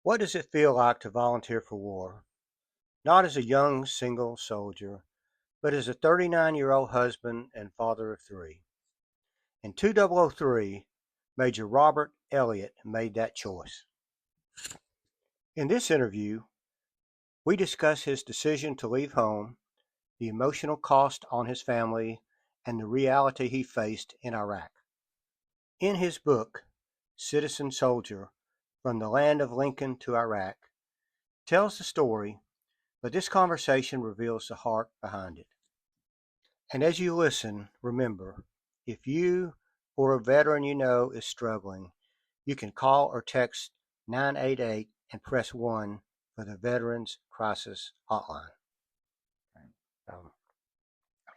What does it feel like to volunteer for war? Not as a young single soldier, but as a 39-year-old husband and father of three. In 2003, Major Robert Elliott made that choice. In this interview, we discuss his decision to leave home, the emotional cost on his family, and the reality he faced in Iraq. In his book, Citizen Soldier, From the Land of Lincoln to Iraq, tells the story, but this conversation reveals the heart behind it. And as you listen, remember, if you or a veteran you know is struggling, you can call or text 988 and press 1 for the Veterans Crisis Hotline. Um,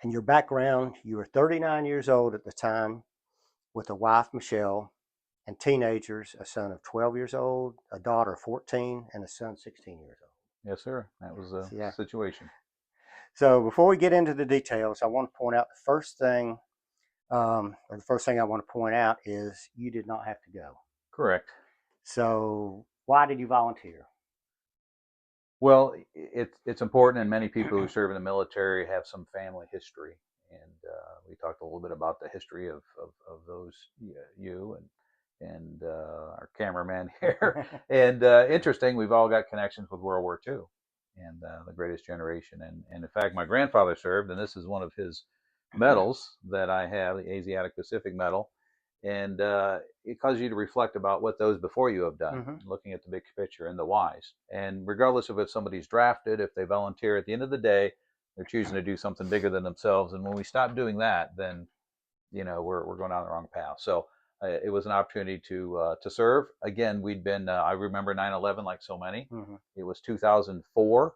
in your background, you were 39 years old at the time with a wife, Michelle, and teenagers, a son of 12 years old, a daughter 14, and a son 16 years old. Yes, sir. That was the situation. So before we get into the details, I want to point out the first thing I want to point out is you did not have to go. Correct. So why did you volunteer? Well, it's important, and many people who serve in the military have some family history, and we talked a little bit about the history of those you and our cameraman here, and interesting, we've all got connections with World War II and the Greatest Generation, and in fact, my grandfather served, and this is one of his medals that I have, the Asiatic Pacific Medal. And it causes you to reflect about what those before you have done, looking at the big picture and the whys. And regardless of if somebody's drafted, if they volunteer, at the end of the day, they're choosing to do something bigger than themselves. And when we stop doing that, then we're going down the wrong path. So it was an opportunity to serve. Again, we'd been I remember 9/11 like so many. It was 2004,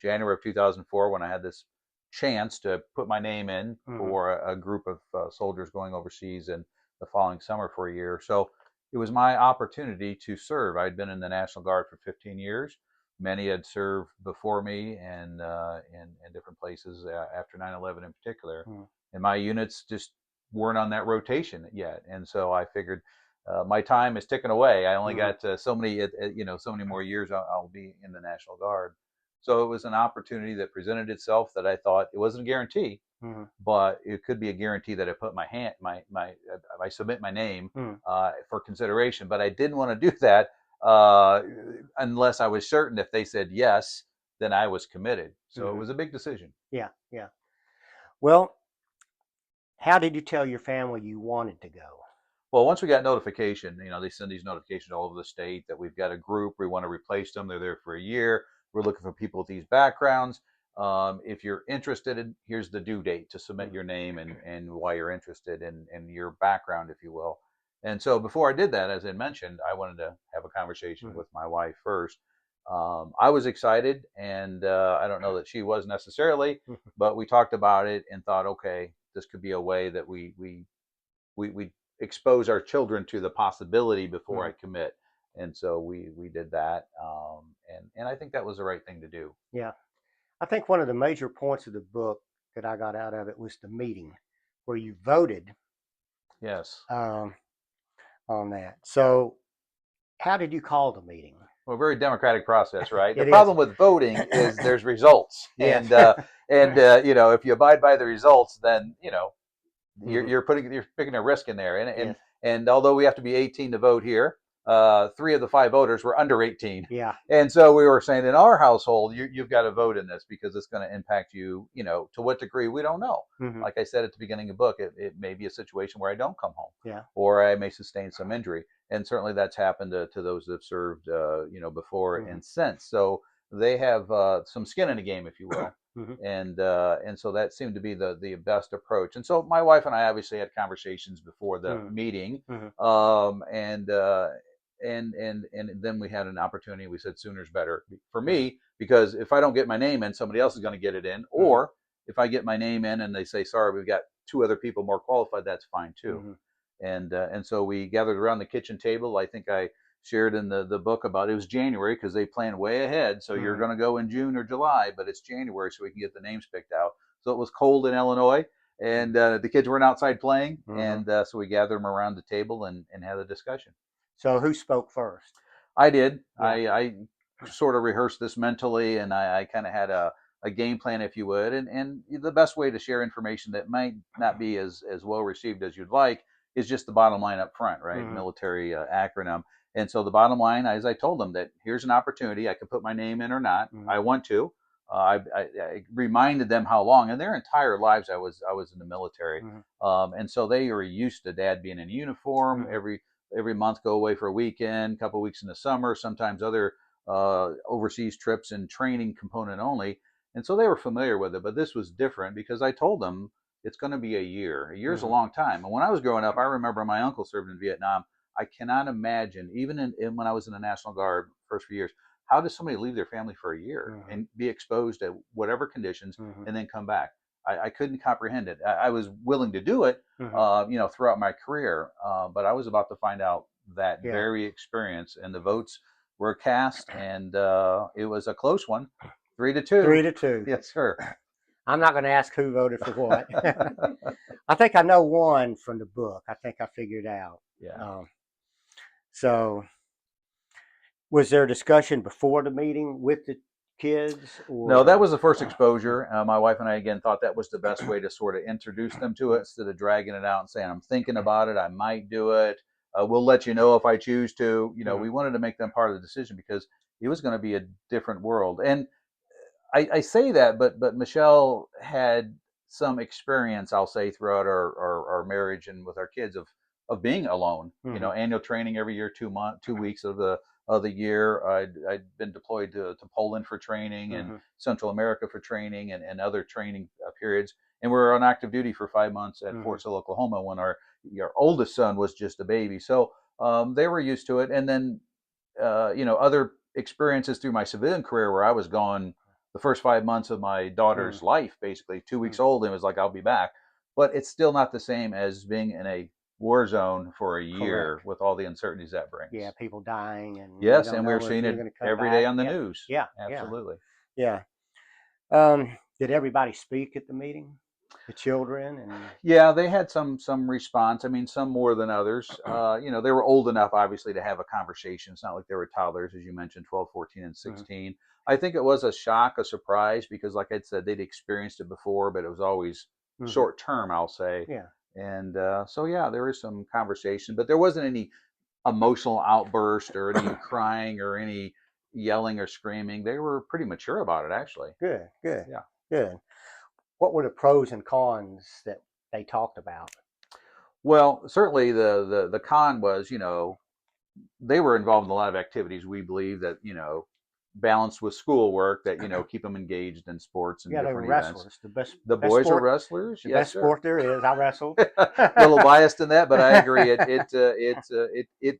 January of 2004, when I had this chance to put my name in for a group of soldiers going overseas in the following summer for a year. So it was my opportunity to serve. I'd been in the National Guard for 15 years. Many had served before me and in different places after 9/11 in particular. And my units just weren't on that rotation yet. And so I figured my time is ticking away. I only got so many more years I'll be in the National Guard. So it was an opportunity that presented itself that I thought it wasn't a guarantee, but it could be a guarantee that I put I submit my name for consideration. But I didn't want to do that unless I was certain if they said yes, then I was committed. So it was a big decision. Yeah. Well, how did you tell your family you wanted to go? Well, once we got notification, they send these notifications all over the state that we've got a group, we want to replace them. They're there for a year. We're looking for people with these backgrounds. If you're interested, here's the due date to submit your name and why you're interested and your background, if you will. And so before I did that, as I mentioned, I wanted to have a conversation with my wife first. I was excited, and I don't know that she was necessarily, but we talked about it and thought, okay, this could be a way that we expose our children to the possibility before I commit. And so we did that, and I think that was the right thing to do. Yeah, I think one of the major points of the book that I got out of it was the meeting where you voted. Yes. On that. So, how did you call the meeting? Well, very democratic process, right? The It problem is. with voting is there's results, Yes. and if you abide by the results, then you're picking a risk in there, and although we have to be 18 to vote here, 3 of the 5 voters were under 18. Yeah. And so we were saying in our household, you've got to vote in this because it's going to impact you. To what degree we don't know. Like I said at the beginning of the book, it may be a situation where I don't come home, or I may sustain some injury, and certainly that's happened to those that have served, before and since. So they have some skin in the game, if you will. And so that seemed to be the best approach. And so my wife and I obviously had conversations before the meeting, and then we had an opportunity. We said sooner's better for me, because if I don't get my name in, somebody else is going to get it in. Or if I get my name in and they say, sorry, we've got 2 other people more qualified, that's fine too. And so we gathered around the kitchen table. I think I shared in the book about it was January because they planned way ahead. So you're going to go in June or July, but it's January so we can get the names picked out. So it was cold in Illinois, and the kids weren't outside playing. And so we gathered them around the table and had a discussion. So who spoke first? I did. Yeah. I sort of rehearsed this mentally, and I kind of had a game plan, if you would. And the best way to share information that might not be as well received as you'd like is just the bottom line up front, right? Mm-hmm. Military acronym. And so the bottom line, as I told them, that here's an opportunity. I can put my name in or not. Mm-hmm. I want to. I reminded them how long in their entire lives I was in the military, Mm-hmm. and so they were used to dad being in uniform Mm-hmm. every month, go away for a weekend, a couple of weeks in the summer, sometimes other overseas trips and training component only. And so they were familiar with it. But this was different because I told them it's going to be a year. A year is a Mm-hmm. long time. And when I was growing up, I remember my uncle served in Vietnam. I cannot imagine, even when I was in the National Guard first few years, how does somebody leave their family for a year Mm-hmm. and be exposed to whatever conditions Mm-hmm. and then come back? I couldn't comprehend it. I was willing to do it, Mm-hmm. throughout my career. But I was about to find out that Yeah. very experience, and the votes were cast, and it was a close one, 3-2. 3-2. Yes, sir. I'm not going to ask who voted for what. I think I know one from the book. I think I figured out. Yeah. So, was there discussion before the meeting with the kids, No, that or? was the first exposure. My wife and I again thought that was the best way to sort of introduce them to it instead of dragging it out and saying, "I'm thinking about it. I might do it. We'll let you know if I choose to." Mm-hmm. We wanted to make them part of the decision because it was going to be a different world. And I say that, but Michelle had some experience, I'll say, throughout our marriage and with our kids of being alone. Mm-hmm. Annual training every year, 2 weeks of the year. I'd been deployed to Poland for training and Mm-hmm. Central America for training and other training periods. And we were on active duty for 5 months at Mm-hmm. Fort Sill, Oklahoma, when our oldest son was just a baby. So they were used to it. And then other experiences through my civilian career where I was gone the first 5 months of my daughter's life, basically 2 weeks old, and it was like, I'll be back. But it's still not the same as being in a war zone for a year Correct. with all the uncertainties that Yeah, brings. people dying, and you Yes, don't and we're know if seeing you're it going to come every day back. on the Yeah, news. yeah, yeah, Absolutely. yeah. Did everybody speak at the meeting? The children and. Yeah, they had some response. I mean, some more than others. They were old enough, obviously, to have a conversation. It's not like they were toddlers, as you mentioned, 12, 14, and Mhm. 16. I think it was a shock, a surprise, because, like I said, they'd experienced it before, but it was always Mhm. short term, I'll say. Yeah. And so, yeah, there was some conversation, but there wasn't any emotional outburst or any crying or any yelling or screaming. They were pretty mature about it, actually. Good. Good. Yeah. Good. What were the pros and cons that they talked about? Well, certainly the con was, they were involved in a lot of activities we believe that balanced with schoolwork that keep them engaged in sports and Yeah, they were different events. wrestlers. The best The best boys are sport. wrestlers, The yes best sir. sport there is. I wrestled. A little biased in that, but I agree. It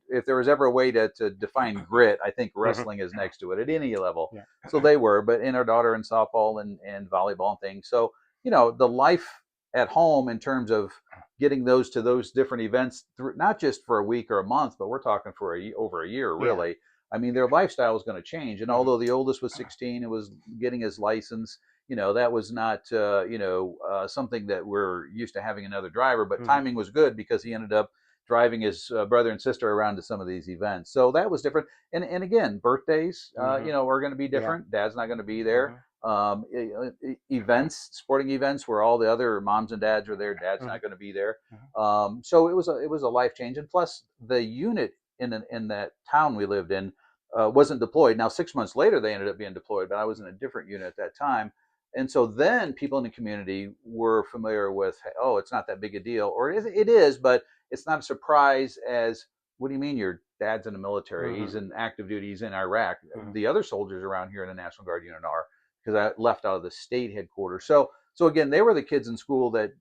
if there was ever a way to define grit, I think Mhm. wrestling is next to it at any level. Yeah. So they were, but in our daughter in softball and volleyball and things. So the life at home in terms of getting those to those different events, through, not just for a week or a month, but we're talking for over a year, Yeah. really. I mean, their lifestyle was going to change. And Mhm. although the oldest was 16 and was getting his license, that was not something that we're used to having another driver. But Mhm. timing was good because he ended up driving his brother and sister around to some of these events. So that was different. And again, birthdays, Mhm. are going to be Yeah. different. Dad's not going to be there. Mhm. Events, sporting events where all the other moms and dads are there. Dad's Mhm. not going to be there. Mhm. So it was a life change. And plus, the unit in that town we lived in wasn't deployed. Now 6 months later, they ended up being deployed, but I was in a different unit at that time. And so then people in the community were familiar with, oh, it's not that big a deal, or it is, but it's not a surprise as, what do you mean your dad's in the military? Mhm. He's in active duty. He's in Iraq. Mhm. The other soldiers around here in the National Guard unit are, because I left out of the state headquarters. So again, they were the kids in school that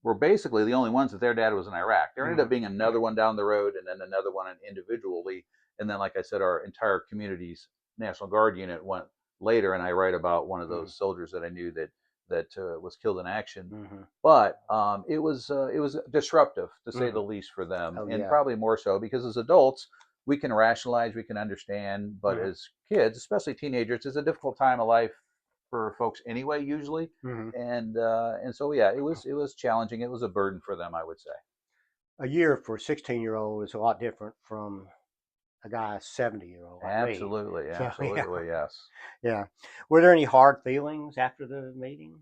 were basically the only ones that their dad was in Iraq. There ended up Mhm. being another one down the road, and then another one individually, and then, like I said, our entire community's National Guard unit went later. And I write about one of Mhm. those soldiers that I knew that was killed in action. Mhm. But it was disruptive to say the Mhm. least for them, Oh and yeah. probably more so because as adults we can rationalize, we can understand, but Mhm. as kids, especially teenagers, it's a difficult time of life for folks anyway, usually. Mhm. And so yeah, it was challenging. It was a burden for them, I would say. A year for a 16-year-old is a lot different from a guy 70-year-old like me. Absolutely, So yeah, absolutely, yes. yeah. Were there any hard feelings after the meeting?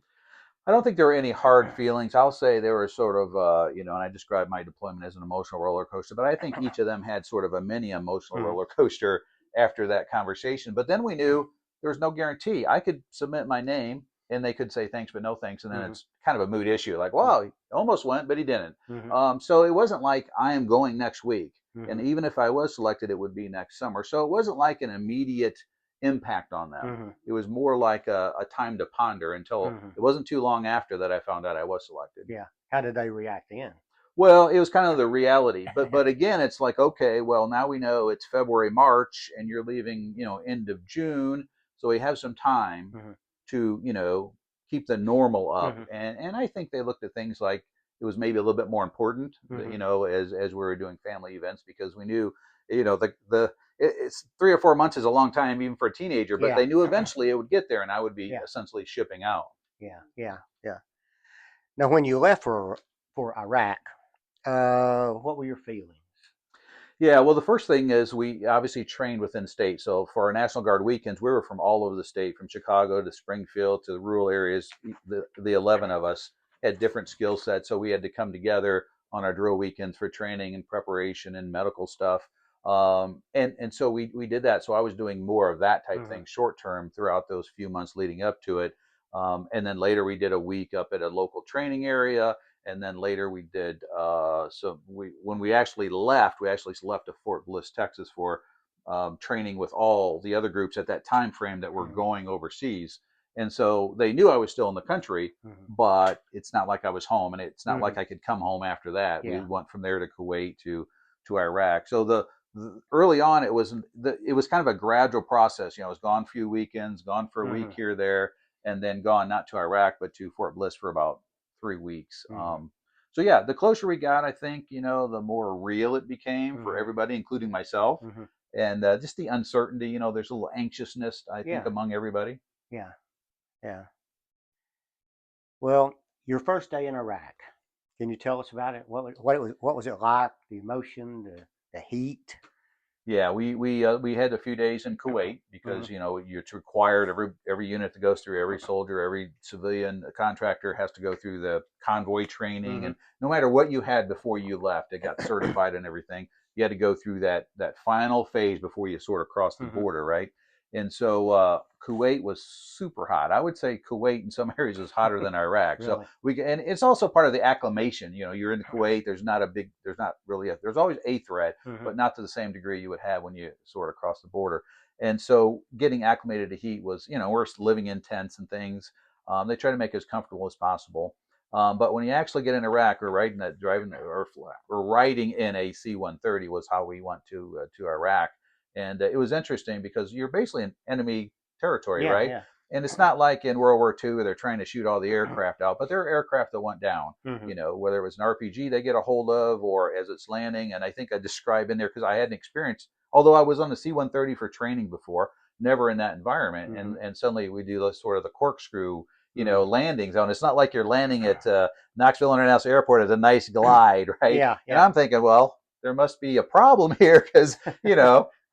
I don't think there were any hard feelings. I'll say there were sort of, and I described my deployment as an emotional roller coaster, but I think each of them had sort of a mini emotional Mm-hmm. roller coaster after that conversation. But then we knew there was no guarantee. I could submit my name and they could say thanks, but no thanks. And then Mm-hmm. it's kind of a mood issue like, wow, he almost went, but he didn't. Mm-hmm. So it wasn't like I am going next week. And Mm-hmm. even if I was selected, it would be next summer. So it wasn't like an immediate impact on them. Mm-hmm. It was more like a time to ponder until Mm-hmm. it wasn't too long after that I found out I was selected. Yeah. How did they react then? Well, it was kind of the reality, but again, it's like, okay, well, now we know it's February, March, and you're leaving, end of June, so we have some time Mm-hmm. to, keep the normal up. Mm-hmm. And I think they looked at things like it was maybe a little bit more important, Mm-hmm. as we were doing family events because we knew, it's 3 or 4 months is a long time even for a teenager, but Yeah. they knew eventually it would get there and I would be Yeah. essentially shipping out. Yeah. Yeah. Yeah. Now, when you left for Iraq, what were your feelings? Yeah, well, the first thing is we obviously trained within state. So for our National Guard weekends, we were from all over the state, from Chicago to Springfield to the rural areas. The 11 of us had different skill sets, so we had to come together on our drill weekends for training and preparation and medical stuff. And so we did that. So I was doing more of that type Mm-hmm. thing short term throughout those few months leading up to it. And then later we did a week up at a local training area, and then later we did when we actually left to Fort Bliss, Texas for training with all the other groups at that time frame that were Mm-hmm. going overseas. And so they knew I was still in the country, Mm-hmm. but it's not like I was home, and it's not Mm-hmm. like I could come home after that. We Yeah. went from there to Kuwait to Iraq. So the early on it was kind of a gradual process. I was gone a few weekends, gone for a week Mm-hmm. here there, and then gone not to Iraq but to Fort Bliss for about 3 weeks. Mm-hmm. So yeah, the closer we got, I think the more real it became for Mm-hmm. everybody, including myself, Mm-hmm. and just the uncertainty. There's a little anxiousness, I think, Yeah. among everybody. Yeah. Yeah. Well, your first day in Iraq. Can you tell us about it? What was it like? The emotion, the heat. Yeah, we had a few days in Kuwait Mm-hmm. because it's required every unit that goes through, every soldier, every civilian contractor has to go through the convoy training, Mm-hmm. and no matter what you had before you left, it got certified and everything. You had to go through that final phase before you sort of cross the Mm-hmm. border, right? And so Kuwait was super hot. I would say Kuwait in some areas is hotter than Iraq. So Really? and it's also part of the acclimation. You're in Kuwait. There's always a threat, Mm-hmm. but not to the same degree you would have when you sort of cross the border. And so getting acclimated to heat was, we're living in tents and things. They try to make it as comfortable as possible. But when you actually get in Iraq, or riding in a C-130 was how we went to Iraq, and it was interesting because you're basically in enemy territory, Yeah. right? Yeah. And it's not like in World War II where they're trying to shoot all the aircraft out, but there are aircraft that went down. Mm-hmm. Whether it was an RPG they get a hold of or as it's landing. And I think I describe in there because I had an experience, although I was on the C-130 for training before, never in that environment. Mm-hmm. And suddenly we do sort of the corkscrew, Mm-hmm. landing zone. It's not like you're landing at Knoxville International Airport at a nice glide, right? Yeah. And Yeah. I'm thinking, well, there must be a problem here because,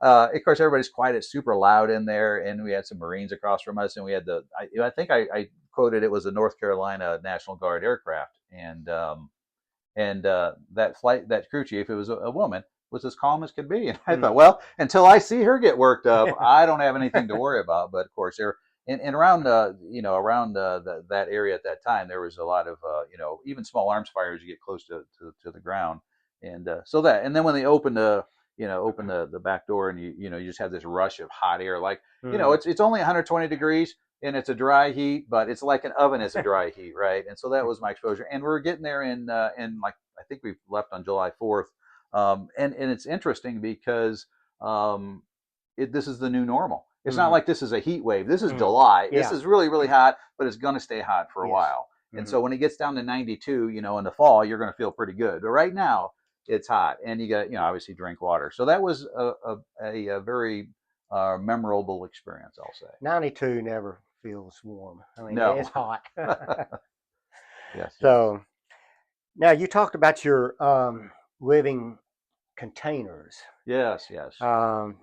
of course, everybody's quiet. It's super loud in there, and we had some Marines across from us, and we had I think I quoted it was a North Carolina National Guard aircraft, and that crew chief, it was a woman, was as calm as could be. And I thought, Mm-hmm. well, until I see her get worked up, I don't have anything to worry about. But of course, there and around that area at that time, there was a lot of even small arms fires. You get close to the ground, and and then when they opened the back door, and you just have this rush of hot air, like Mm-hmm. it's only 120 degrees and it's a dry heat, but it's like an oven is a dry heat, right? And so that was my exposure. And we're getting there in like I think we left on July 4th, and it's interesting because this is the new normal. It's not Mm-hmm. like this is a heat wave. This is Mm-hmm. July. This Yeah. is really really hot, but it's going to stay hot for a Yes. while. And Mm-hmm. so when it gets down to 92, in the fall, you're going to feel pretty good. But right now, it's hot, and you got obviously drink water. So that was a very memorable experience, I'll say. 92 never feels warm. I mean, it's No. hot. Yes, yes. So now you talked about your living containers. Yes, yes. Um,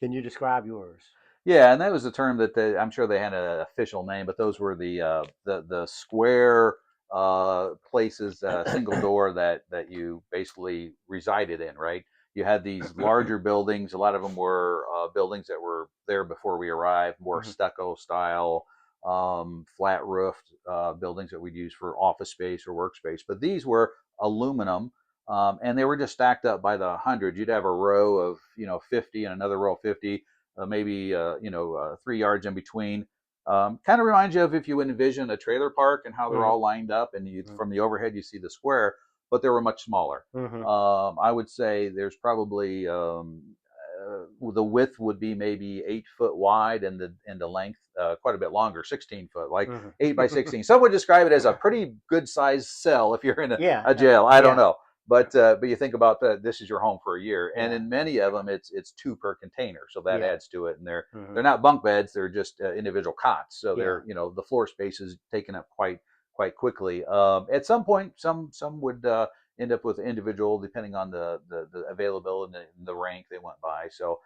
can you describe yours? Yeah, and that was a term that I'm sure they had an official name, but those were the square places, single door that you basically resided in, right? You had these larger buildings. A lot of them were buildings that were there before we arrived, more Hmm. stucco style, flat roofed buildings that we'd use for office space or workspace. But these were aluminum. And they were just stacked up by the hundred. You'd have a row of 50 and another row of 50, maybe 3 yards in between. Kind of reminds you of if you envision a trailer park and how they're Hmm. all lined up, and from the overhead you see the square, but they were much smaller. Hmm. I would say there's probably the width would be maybe 8 foot wide, and the length quite a bit longer, 16 foot, like Hmm. 8 by 16. Some would describe it as a pretty good sized cell if you're in Yeah. a jail. I don't Yeah. know. But you think about that. This is your home for a year, and Yeah. in many of them, it's two per container, so that Yeah. adds to it. And Hmm. they're not bunk beds; they're just individual cots. So Yeah. they're the floor space is taken up quite quickly. At some point, some would end up with individual, depending on the availability and the rank they went by. So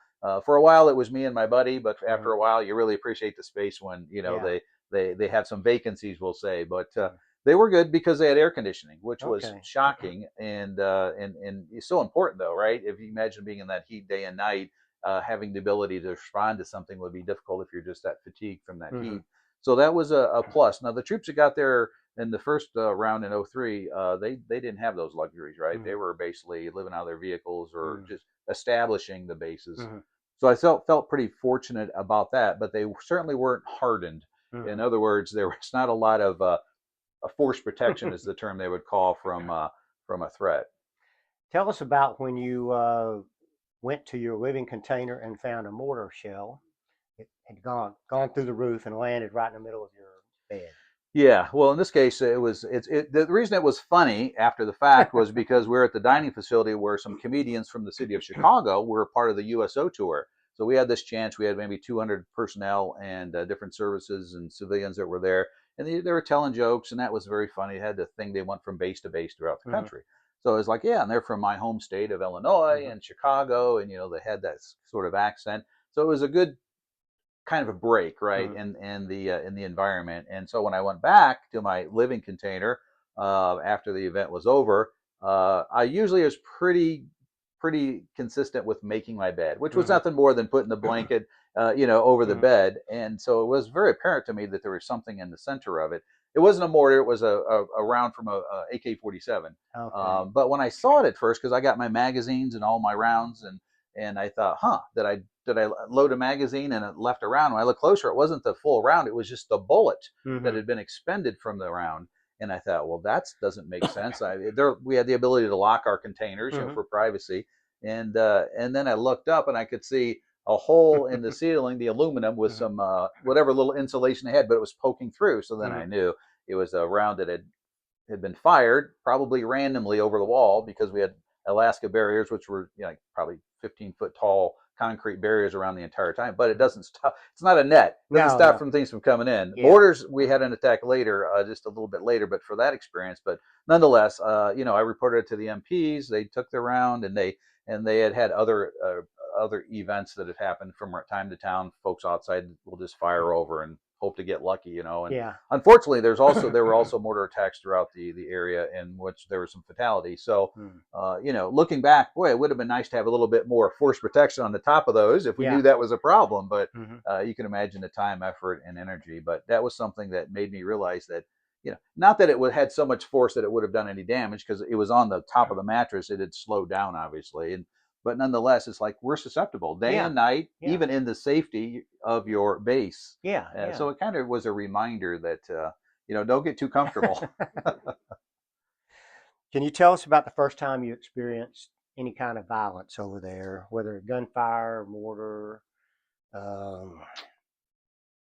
for a while, it was me and my buddy, but Hmm. after a while, you really appreciate the space when Yeah. they have some vacancies, we'll say. But Mhm. they were good because they had air conditioning, which was Okay. shocking and it's so important, though, right? If you imagine being in that heat day and night, having the ability to respond to something would be difficult if you're just that fatigued from that Hmm. heat. So that was a plus. Now the troops that got there in the first round in '03, they didn't have those luxuries, right? They Hmm. were basically living out of their vehicles or Hmm. just establishing the bases. Hmm. So I felt pretty fortunate about that, but they certainly weren't hardened. In Hmm. other words, there was not a lot of a force protection is the term they would call from a threat. Tell us about when you went to your living container and found a mortar shell. It had gone through the roof and landed right in the middle of your bed. Yeah, well, in this case, the reason it was funny after the fact was because we are at the dining facility where some comedians from the city of Chicago were part of the USO tour. So we had this chance. We had maybe 200 personnel and different services and civilians that were there, and they were telling jokes, and that was very funny. It had the thing they went from base to base throughout the Hmm. country. So it was like, yeah, and they're from my home state of Illinois Hmm. and Chicago, and they had that sort of accent. So it was a good kind of a break, right, Hmm. in the environment. And so when I went back to my living container after the event was over, I usually was pretty consistent with making my bed, which was Hmm. nothing more than putting the blanket, over the Hmm. bed. And so it was very apparent to me that there was something in the center of it. It wasn't a mortar; it was a round from a AK-47. Okay. But when I saw it at first, because I got my magazines and all my rounds, and I thought, huh, did I load a magazine and it left a round? When I looked closer, it wasn't the full round; it was just the bullet that Hmm. had been expended from the round. And I thought, well, that doesn't make sense. We had the ability to lock our containers, Hmm. for privacy, and then I looked up and I could see a hole in the ceiling, the aluminum with Hmm. some whatever little insulation they had, but it was poking through. So then I Hmm. knew it was a round that had been fired, probably randomly over the wall, because we had Alaska barriers, which were like probably 15-foot tall concrete barriers around the entire time. But it doesn't stop. It's not a net. It doesn't No, stop no. from things from coming in. Yeah. Mortars, we had an attack later, just a little bit later, but for that experience. But nonetheless, I reported it to the MPs. They took the round, and they had other events that had happened from time to town. Folks outside will just fire over and hope to get lucky. And Yeah. unfortunately, there were also mortar attacks throughout the area in which there was some fatality. So, Hmm. looking back, boy, it would have been nice to have a little bit more force protection on the top of those if we Yeah. knew that was a problem. But Hmm. you can imagine the time, effort, and energy. But that was something that made me realize that, not that it had so much force that it would have done any damage, because it was on the top of the mattress. It had slowed down, obviously, but nonetheless, it's like we're susceptible day Yeah. and night, Yeah. even in the safety of your base. Yeah. So Yeah. it kind of was a reminder that don't get too comfortable. Can you tell us about the first time you experienced any kind of violence over there, whether gunfire, mortar, um,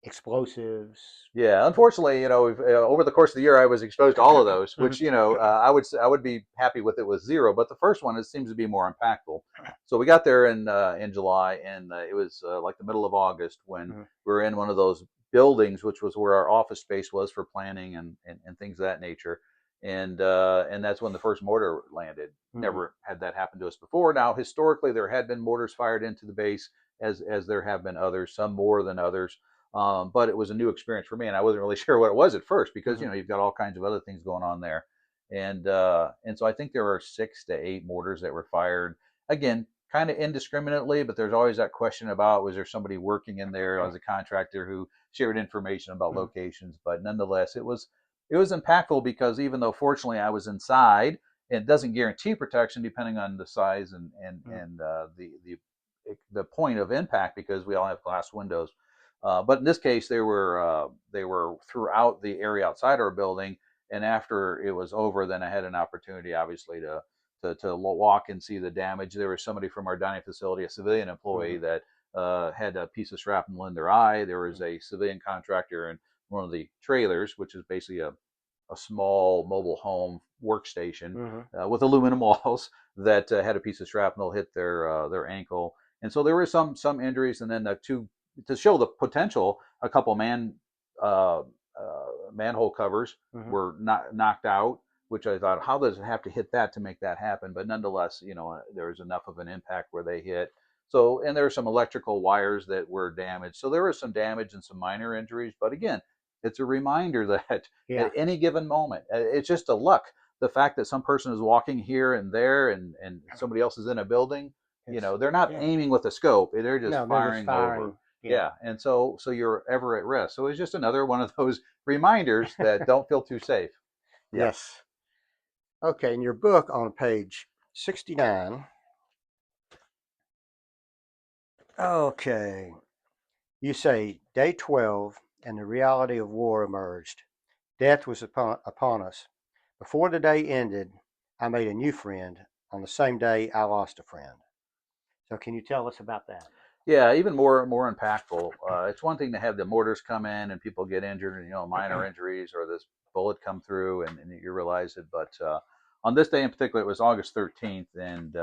explosives? Yeah, unfortunately, over the course of the year, I was exposed to all of those, Hmm. which I would be happy with it was zero. But the first one, it seems to be more impactful. So we got there in July, and it was like the middle of August when Hmm. we were in one of those buildings, which was where our office space was for planning and things of that nature. and that's when the first mortar landed. Never had that happen to us before. Now, historically, there had been mortars fired into the base, as there have been others, some more than others. But it was a new experience for me, and I wasn't really sure what it was at first because you've got all kinds of other things going on there, and so I think there were 6 to 8 mortars that were fired. Again, kind of indiscriminately, but there's always that question about, was there somebody working in there as a contractor who shared information about locations? But nonetheless, it was impactful because even though fortunately I was inside, it doesn't guarantee protection depending on the size and the point of impact, because we all have glass windows. But in this case, they were throughout the area outside our building. And after it was over, then I had an opportunity, obviously, to walk and see the damage. There was somebody from our dining facility, a civilian employee, that had a piece of shrapnel in their eye. There was a civilian contractor in one of the trailers, which is basically a small mobile home workstation with aluminum walls, that had a piece of shrapnel hit their ankle. And so there were some injuries, and then to show the potential, a couple uh, manhole covers were knocked out, which I thought, how does it have to hit that to make that happen? But nonetheless, there was enough of an impact where they hit. So, and there were some electrical wires that were damaged. So there was some damage and some minor injuries. But again, it's a reminder that at any given moment, it's just a luck. The fact that some person is walking here and there, and somebody else is in a building, they're not aiming with a scope. They're just firing over. Yeah. And so you're ever at risk. So it's just another one of those reminders that don't feel too safe. Yeah. Yes. Okay, in your book on page 69, okay, you say, day 12 and the reality of war emerged. Death was upon us. Before the day ended, I made a new friend. On the same day, I lost a friend. So can you tell us about that? Yeah, even more impactful. It's one thing to have the mortars come in and people get injured, minor injuries, or this bullet come through, and you realize it. But on this day in particular, it was August 13th, and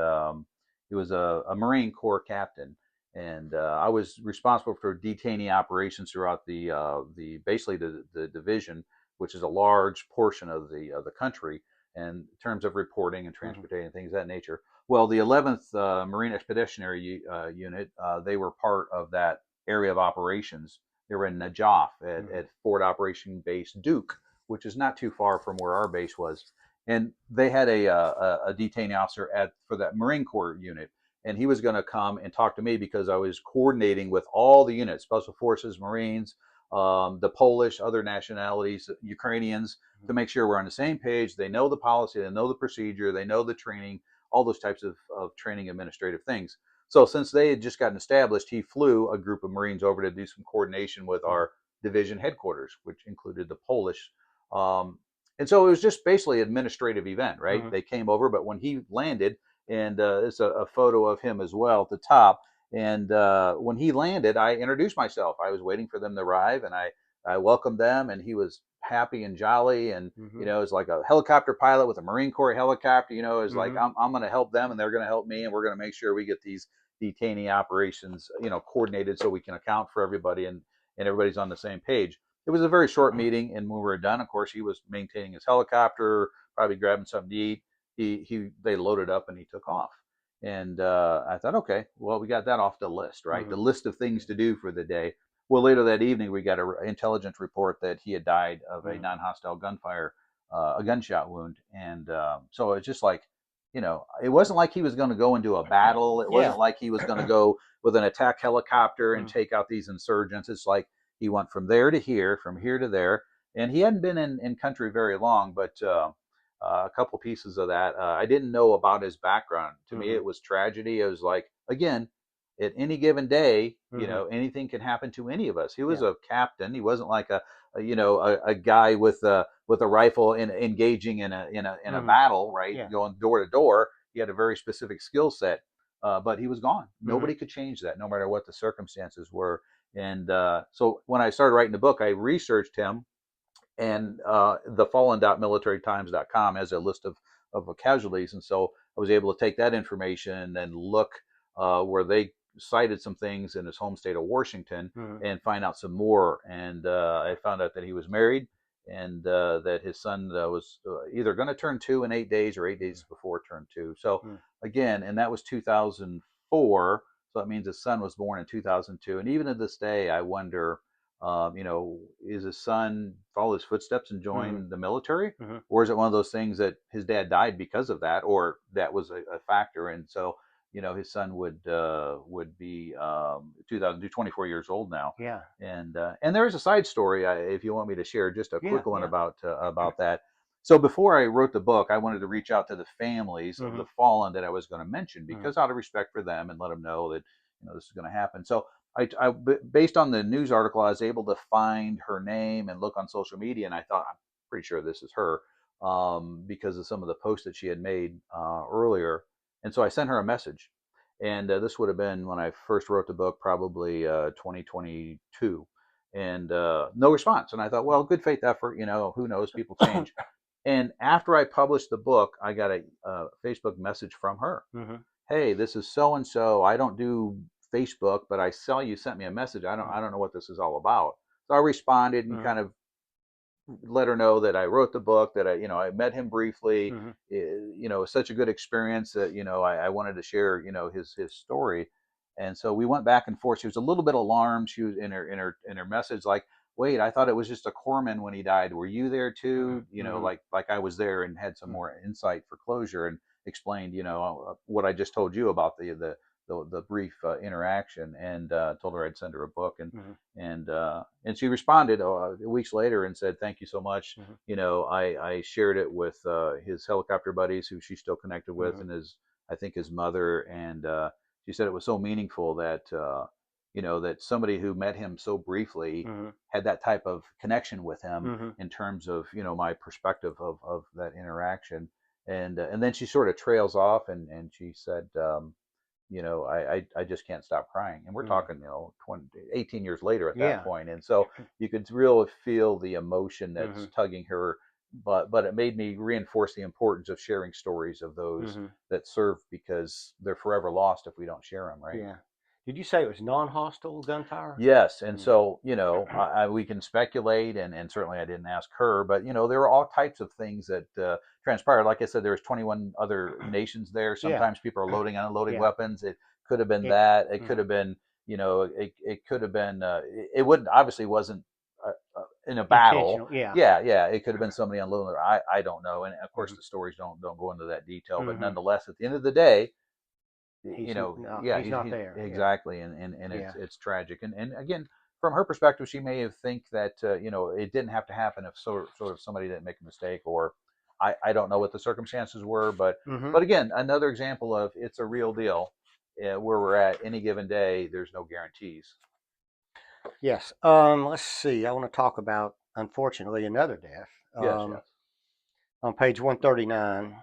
it was a Marine Corps captain, and I was responsible for detainee operations throughout the basically the division, which is a large portion of the country, and in terms of reporting and transporting things of that nature. Well, the 11th Marine Expeditionary Unit, they were part of that area of operations. They were in Najaf at Forward Operation Base Duke, which is not too far from where our base was. And they had a detainee officer for that Marine Corps unit. And he was going to come and talk to me because I was coordinating with all the units, Special Forces, Marines, the Polish, other nationalities, Ukrainians, to make sure we're on the same page. They know the policy, they know the procedure, they know the training, all those types of training administrative things. So since they had just gotten established, he flew a group of Marines over to do some coordination with our division headquarters, which included the Polish. And so it was just basically an administrative event, right? They came over, but when he landed, and it's a photo of him as well at the top. And when he landed, I introduced myself. I was waiting for them to arrive, and I welcomed them, and he was happy and jolly, and it's like a helicopter pilot with a Marine Corps helicopter. It's like I'm going to help them, and they're going to help me, and we're going to make sure we get these detainee operations coordinated so we can account for everybody, and everybody's on the same page. It was a very short meeting, and when we were done, of course, he was maintaining his helicopter, probably grabbing something to eat. They loaded up and he took off. And I thought, okay, well, we got that off the list, right? The list of things to do for the day. Well, later that evening, we got an intelligence report that he had died of a non-hostile gunfire, a gunshot wound. And so it's just like, it wasn't like he was going to go into a battle. It wasn't like he was going to go with an attack helicopter and take out these insurgents. It's like he went from there to here, from here to there. And he hadn't been in country very long, but a couple pieces of that. I didn't know about his background. To me, it was tragedy. It was like, again, at any given day, anything can happen to any of us. He was a captain. He wasn't like a guy with a rifle engaging in a battle, right? Going door to door. He had a very specific skill set, but he was gone. Nobody could change that, no matter what the circumstances were. And so when I started writing the book, I researched him, and the fallen.militarytimes.com has a list of casualties. And so I was able to take that information and then look where they cited some things in his home state of Washington and find out some more. And I found out that he was married and that his son was either going to turn 2 in 8 days or 8 days before turn 2. So Mm. again, and that was 2004. So that means his son was born in 2002. And even to this day, I wonder, is his son follow his footsteps and Mm-hmm. join the military? Mm-hmm. Or is it one of those things that his dad died because of that, or that was a factor? And so, his son would be 24 years old now, Yeah. and there is a side story, if you want me to share, just a Yeah. quick one Yeah. about that. So before I wrote the book, I wanted to reach out to the families of Mm-hmm. the fallen that I was going to mention, Mm-hmm. because out of respect for them and let them know that this is going to happen. So based on the news article, I was able to find her name and look on social media, and I thought, I'm pretty sure this is her, because of some of the posts that she had made earlier. And so I sent her a message, and this would have been when I first wrote the book, probably 2022, and no response. And I thought, well, good faith effort, who knows, people change. And after I published the book, I got a Facebook message from her. Mm-hmm. Hey, this is so and so. I don't do Facebook, but I saw you sent me a message. I don't know what this is all about. So I responded and Mm-hmm. kind of let her know that I wrote the book, that I met him briefly. Mm-hmm. Such a good experience that I wanted to share his story. And so we went back and forth. She was a little bit alarmed. She was in her message, like, wait, I thought it was just a corpsman when he died. Were you there too? Mm-hmm. Like I was there, and had some Mm-hmm. more insight for closure, and explained what I just told you about the brief interaction, and told her I'd send her a book. Mm-hmm. And she responded weeks later and said, thank you so much. Mm-hmm. I shared it with his helicopter buddies, who she's still connected with, Mm-hmm. and I think his mother. And she said it was so meaningful that that somebody who met him so briefly Mm-hmm. had that type of connection with him, Mm-hmm. in terms of my perspective of that interaction. And then she sort of trails off, and she said, I just can't stop crying. And we're Mm-hmm. talking, 18 years later at that Yeah. point. And so you could really feel the emotion Mm-hmm. that's tugging her. But it made me reinforce the importance of sharing stories of those Mm-hmm. that serve, because they're forever lost if we don't share them, right? Yeah. Did you say it was non-hostile gunfire? Yes, and Mm-hmm. so we can speculate, and certainly I didn't ask her, but there were all types of things that transpired. Like I said, there was 21 other nations there. Yeah. Sometimes people are loading and unloading Yeah. weapons. It could have been It. that. It could Mm-hmm. have been, it could have been. It wouldn't, obviously wasn't in a battle. Intentional. Yeah. Yeah, yeah, it could have been somebody unloading. I don't know, and of course Mm-hmm. the stories don't go into that detail, but Mm-hmm. nonetheless, at the end of the day, No, yeah, he's not he's there. Yeah. exactly, and Yeah. it's tragic, and again, from her perspective, she may have think that it didn't have to happen, if sort of somebody didn't make a mistake, or I don't know what the circumstances were, but Mm-hmm. but again, another example of it's a real deal. Where we're at any given day, there's no guarantees. Yes. Let's see. I want to talk about, unfortunately, another death. Yes, yes, On page 139,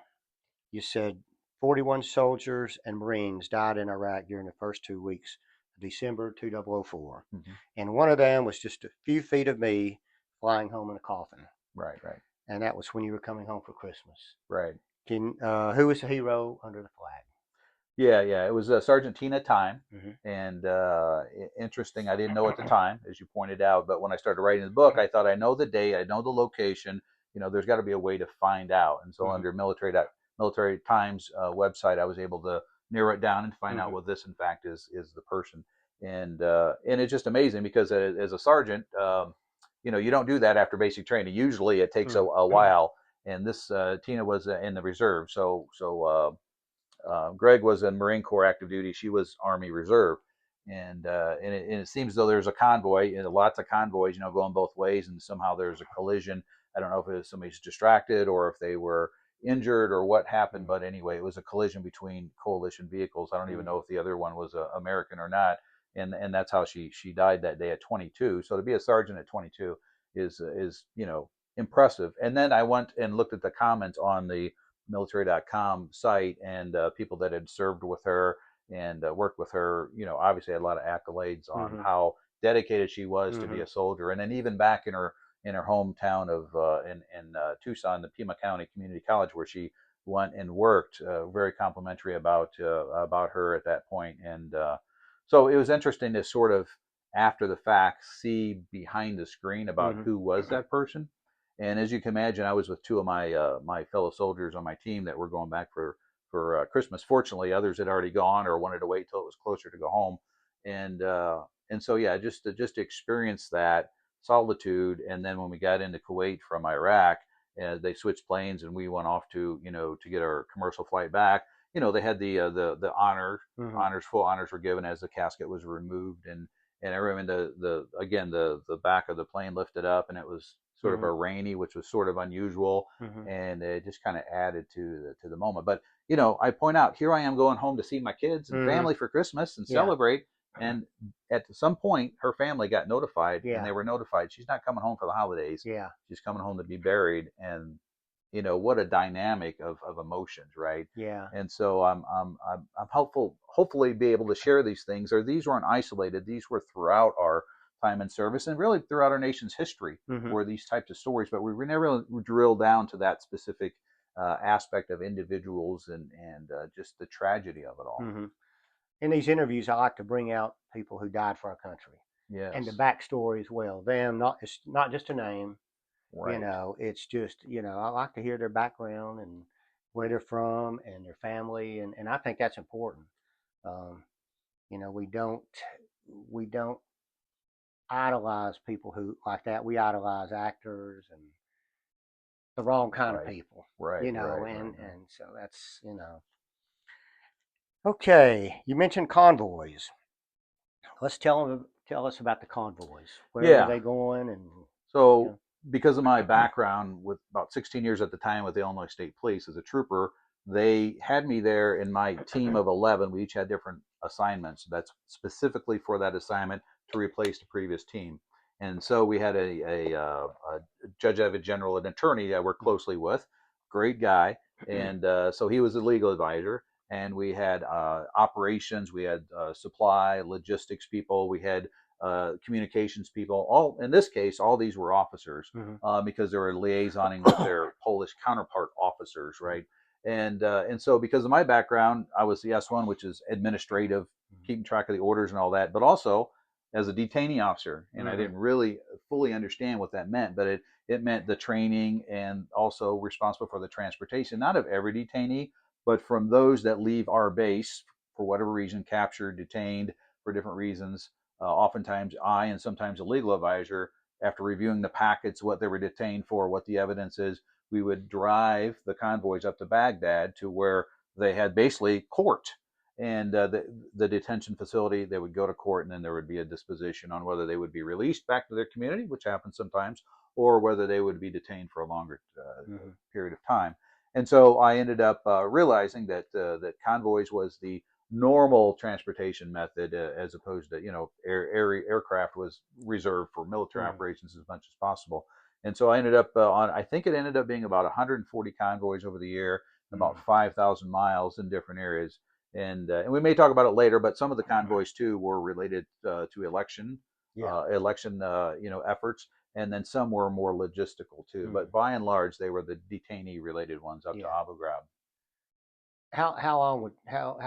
you said 41 soldiers and Marines died in Iraq during the first 2 weeks of December 2004. hmm, And one of them was just a few feet of me flying home in a coffin. right, right, And that was when you were coming home for Christmas. right. Who was the hero under the flag? Yeah, yeah. It was Sergeant Tina Time, Mm-hmm. and interesting. I didn't know at the time, as you pointed out, but when I started writing the book, I thought, I know the date, I know the location. There's got to be a way to find out. And so Mm-hmm. under Military Times website, I was able to narrow it down and find out Mm-hmm. what this, in fact, is the person. And it's just amazing, because as a sergeant, you don't do that after basic training. Usually, it takes a while. And this Tina was in the reserve, Greg was in Marine Corps active duty. She was Army Reserve, and it seems as though there's a convoy, lots of convoys, going both ways, and somehow there's a collision. I don't know if it was somebody's distracted or if they were injured or what happened, but anyway, it was a collision between coalition vehicles. I don't even know if the other one was American or not, and that's how she died that day at 22. So to be a sergeant at 22 is impressive. And then I went and looked at the comments on the military.com site, and people that had served with her and worked with her, obviously had a lot of accolades on Mm-hmm. how dedicated she was to be Mm-hmm. a soldier. And then even back in her hometown of in Tucson, the Pima County Community College, where she went and worked, very complimentary about her at that point. And so it was interesting to sort of, after the fact, see behind the screen about Mm-hmm. who was that person. And as you can imagine, I was with two of my fellow soldiers on my team that were going back for Christmas. Fortunately, others had already gone or wanted to wait till it was closer to go home. And so yeah, just to experience that solitude. And then when we got into Kuwait from Iraq, they switched planes and we went off to to get our commercial flight back. They had the Mm-hmm. full honors were given as the casket was removed, and I remember the back of the plane lifted up, and it was sort of Mm-hmm. a rainy, which was sort of unusual, Mm-hmm. and it just kind of added to the moment. But I point out here I am going home to see my kids and Mm-hmm. family for Christmas and Yeah. celebrate, and at some point her family got notified, and Yeah. they were notified she's not coming home for the holidays. Yeah. She's coming home to be buried, and what a dynamic of emotions, right? Yeah. And so I'm helpful, hopefully be able to share these things, or these weren't isolated, these were throughout our time in service and really throughout our nation's history Mm-hmm. were these types of stories, but we never really drill down to that specific aspect of individuals and just the tragedy of it all. Mm-hmm. In these interviews, I like to bring out people who died for our country and the Yes, backstory as well. Them, not it's not just a name. right, It's just I like to hear their background and where they're from and their family, and I think that's important. Um, we don't idolize people who like that. We idolize actors and the wrong kind of right, people, right, right, right, and so that's. Okay, you mentioned convoys. Let's tell us about the convoys. Where were yeah. they going? And you So, know, because of my background with about 16 years at the time with the Illinois State Police as a trooper, they had me there in my team of 11. We each had different assignments. That's specifically for that assignment to replace the previous team. And so we had a judge advocate general, an attorney that I worked closely with, great guy. And so he was the legal advisor. And we had operations, we had supply, logistics people, we had communications people. All in this case, all these were officers mm-hmm, because they were liaisoning with their Polish counterpart officers, right? And so because of my background, I was the S1, which is administrative, keeping track of the orders and all that, but also as a detainee officer, and I mm-hmm, didn't really fully understand what that meant, but it meant the training and also responsible for the transportation, not of every detainee, but from those that leave our base for whatever reason, captured, detained for different reasons. Oftentimes, I and sometimes a legal advisor, after reviewing the packets, what they were detained for, what the evidence is, we would drive the convoys up to Baghdad to where they had basically court. And the detention facility, they would go to court, and then there would be a disposition on whether they would be released back to their community, which happens sometimes, or whether they would be detained for a longer mm-hmm, period of time. And so I ended up realizing that convoys was the normal transportation method, as opposed to aircraft was reserved for military mm-hmm, operations as much as possible. And so I ended up on, I think it ended up being about 140 convoys over the year, about mm-hmm. 5,000 miles in different areas. And we may talk about it later, but some of the convoys too were related to Yeah. election efforts, and then some were more logistical too. Mm-hmm. But by and large, they were the detainee related ones up to Yeah. Abu Ghraib. How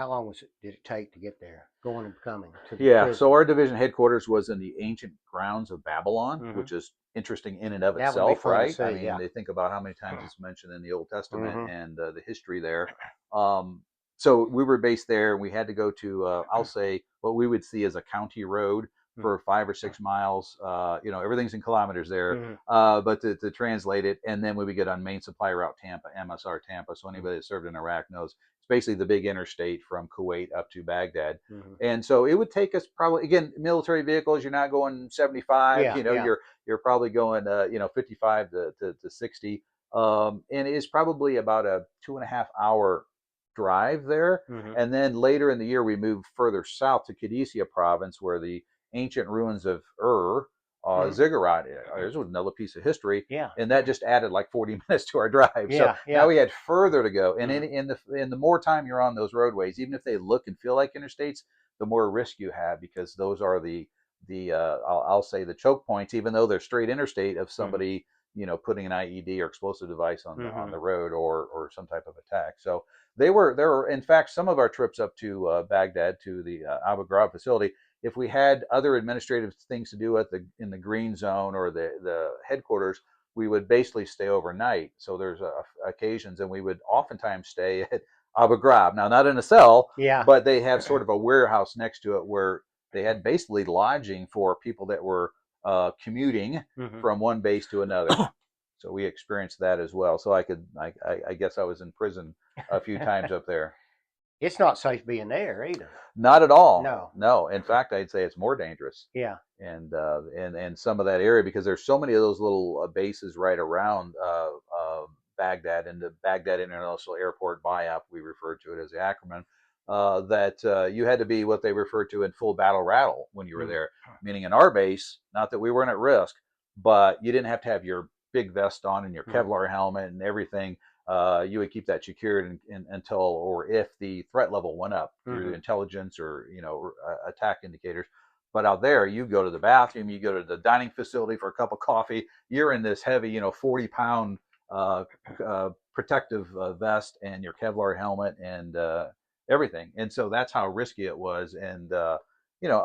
long did it take to get there, going and coming to the Yeah, so prison? our division headquarters was in the ancient grounds of Babylon, Mm-hmm. which is interesting in and of That would be itself, fun to right? I see. mean, Yeah. they think about how many times it's mentioned in the Old Testament Mm-hmm. and the history there. Um, so we were based there, and we had to go to, I'll say, what we would see as a county road for 5 or 6 miles. Everything's in kilometers there, Mm-hmm. but to translate it, and then we would get on Main Supply Route Tampa, MSR Tampa. So anybody that served in Iraq knows it's basically the big interstate from Kuwait up to Baghdad. Mm-hmm. And so it would take us probably, again, military vehicles, you're not going 75, Yeah. Yeah. you're probably going 55 to 60. And it's probably about a 2.5 hour drive there. Mm-hmm. And then later in the year, we moved further south to Qadisiyah province, where the ancient ruins of Mm-hmm. Ziggurat, this was another piece of history, Yeah. and that just added like 40 minutes to our drive. So Yeah. now Yeah. we had further to go. And Mm-hmm. in the more time you're on those roadways, even if they look and feel like interstates, the more risk you have, because those are the I'll say the choke points, even though they're straight interstate, of Mm-hmm. somebody putting an IED or explosive device on Mm-hmm. the road, or some type of attack. So there were in fact some of our trips up to Baghdad to the Abu Ghraib facility. If we had other administrative things to do in the green zone or the headquarters, we would basically stay overnight. So there's occasions, and we would oftentimes stay at Abu Ghraib. Now, not in a cell, Yeah. but they have sort of a warehouse next to it where they had basically lodging for people that were commuting Hmm. from one base to another. So we experienced that as well. So I guess I was in prison a few times up there. It's not safe being there either. Not at all. No. No, in fact, I'd say it's more dangerous. Yeah. And some of that area because there's so many of those little bases right around Baghdad and the Baghdad International Airport BIAP, we refer to it as the acronym, that you had to be what they refer to in full battle rattle when you were Mm. there. Meaning in our base, not that we weren't at risk, but you didn't have your big vest on and your Mm. Kevlar helmet and everything. You would keep that secured until or if the threat level went up through Hmm. intelligence or attack indicators. But out there, you go to the bathroom, you go to the dining facility for a cup of coffee. You're in this heavy, 40-pound protective vest and your Kevlar helmet and everything. And so that's how risky it was. And a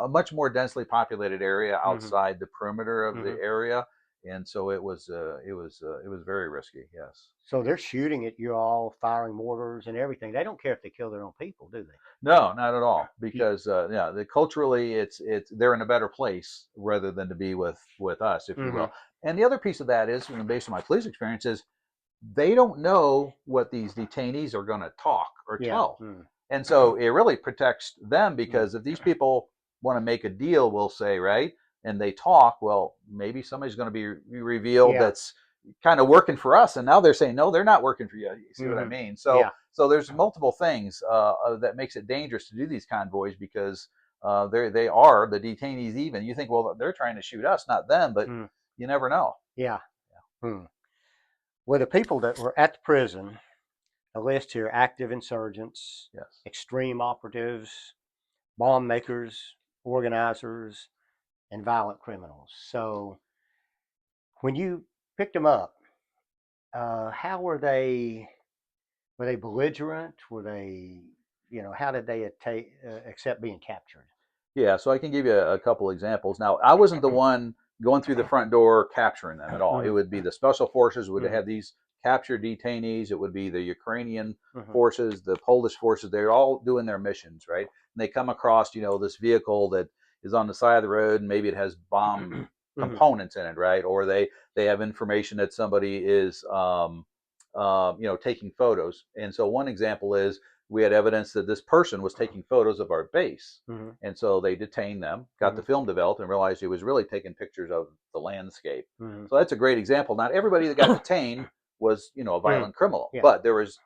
much more densely populated area Hmm. outside the perimeter of the Hmm. area. And so it was very risky. Yes. So they're shooting at you all, firing mortars and everything. They don't care if they kill their own people, do they? No, not at all. You, Because culturally, it's they're in a better place rather than to be with us, if you hmm. will. And the other piece of that is, based on my police experience, is they don't know what these detainees are going to talk or Yeah. tell, Mm. and so it really protects them Mm. because if these people want to make a deal, we'll say right, and they talk, well, maybe somebody's going to be revealed Yeah. that's kind of working for us, and now they're saying no, they're not working for you. You see what I Hmm. mean? Yeah. So there's multiple things that makes it dangerous to do these convoys because they are the detainees. Even you think, well, they're trying to shoot us, not them, but Mm. you never know. Yeah. Mm. Well, the people that were at the prison, a list here: active insurgents, Yes. extreme operatives, bomb makers, organizers, and violent criminals. So when you picked them up, how were they? Were they belligerent? Were they, how did they accept being captured? Yeah, so I can give you a couple examples. Now, I wasn't the one going through the front door capturing them at all. It Mm. would be the special forces would Mm. have these captured detainees. It would be the Ukrainian Mm. forces, the Polish forces. They're all doing their missions, right? And they come across, this vehicle that is on the side of the road, and maybe it has bomb Mm. components in it, right? Or they have information that somebody is, taking photos. And so one example is we had evidence that this person was taking photos of our base. Mm. And so they detained them, got the Mm. film developed, and realized he was really taking pictures of the landscape. Mm. So that's a great example. Not everybody that got detained was, a Mm. violent criminal, Yeah. but there was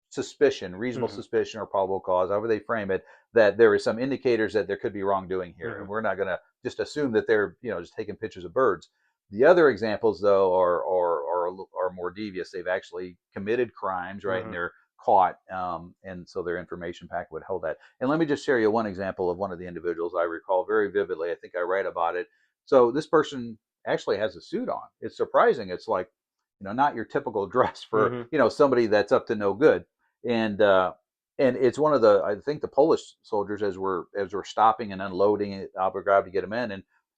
suspicion, reasonable Mm. suspicion, or probable cause, however they frame it, that there is some indicators that there could be wrongdoing here, Mm. and we're not going to just assume that they're, just taking pictures of birds. The other examples, though, are more devious. They've actually committed crimes, right, and Mm. they're caught, and so their information packet would hold that. And let me just share you one example of one of the individuals I recall very vividly. I think I write about it. So this person actually has a suit on. It's surprising. It's like, not your typical dress for Mm. somebody that's up to no good. And it's one of the, I think, the Polish soldiers, as we're stopping and unloading at Abu Ghraib to get him in,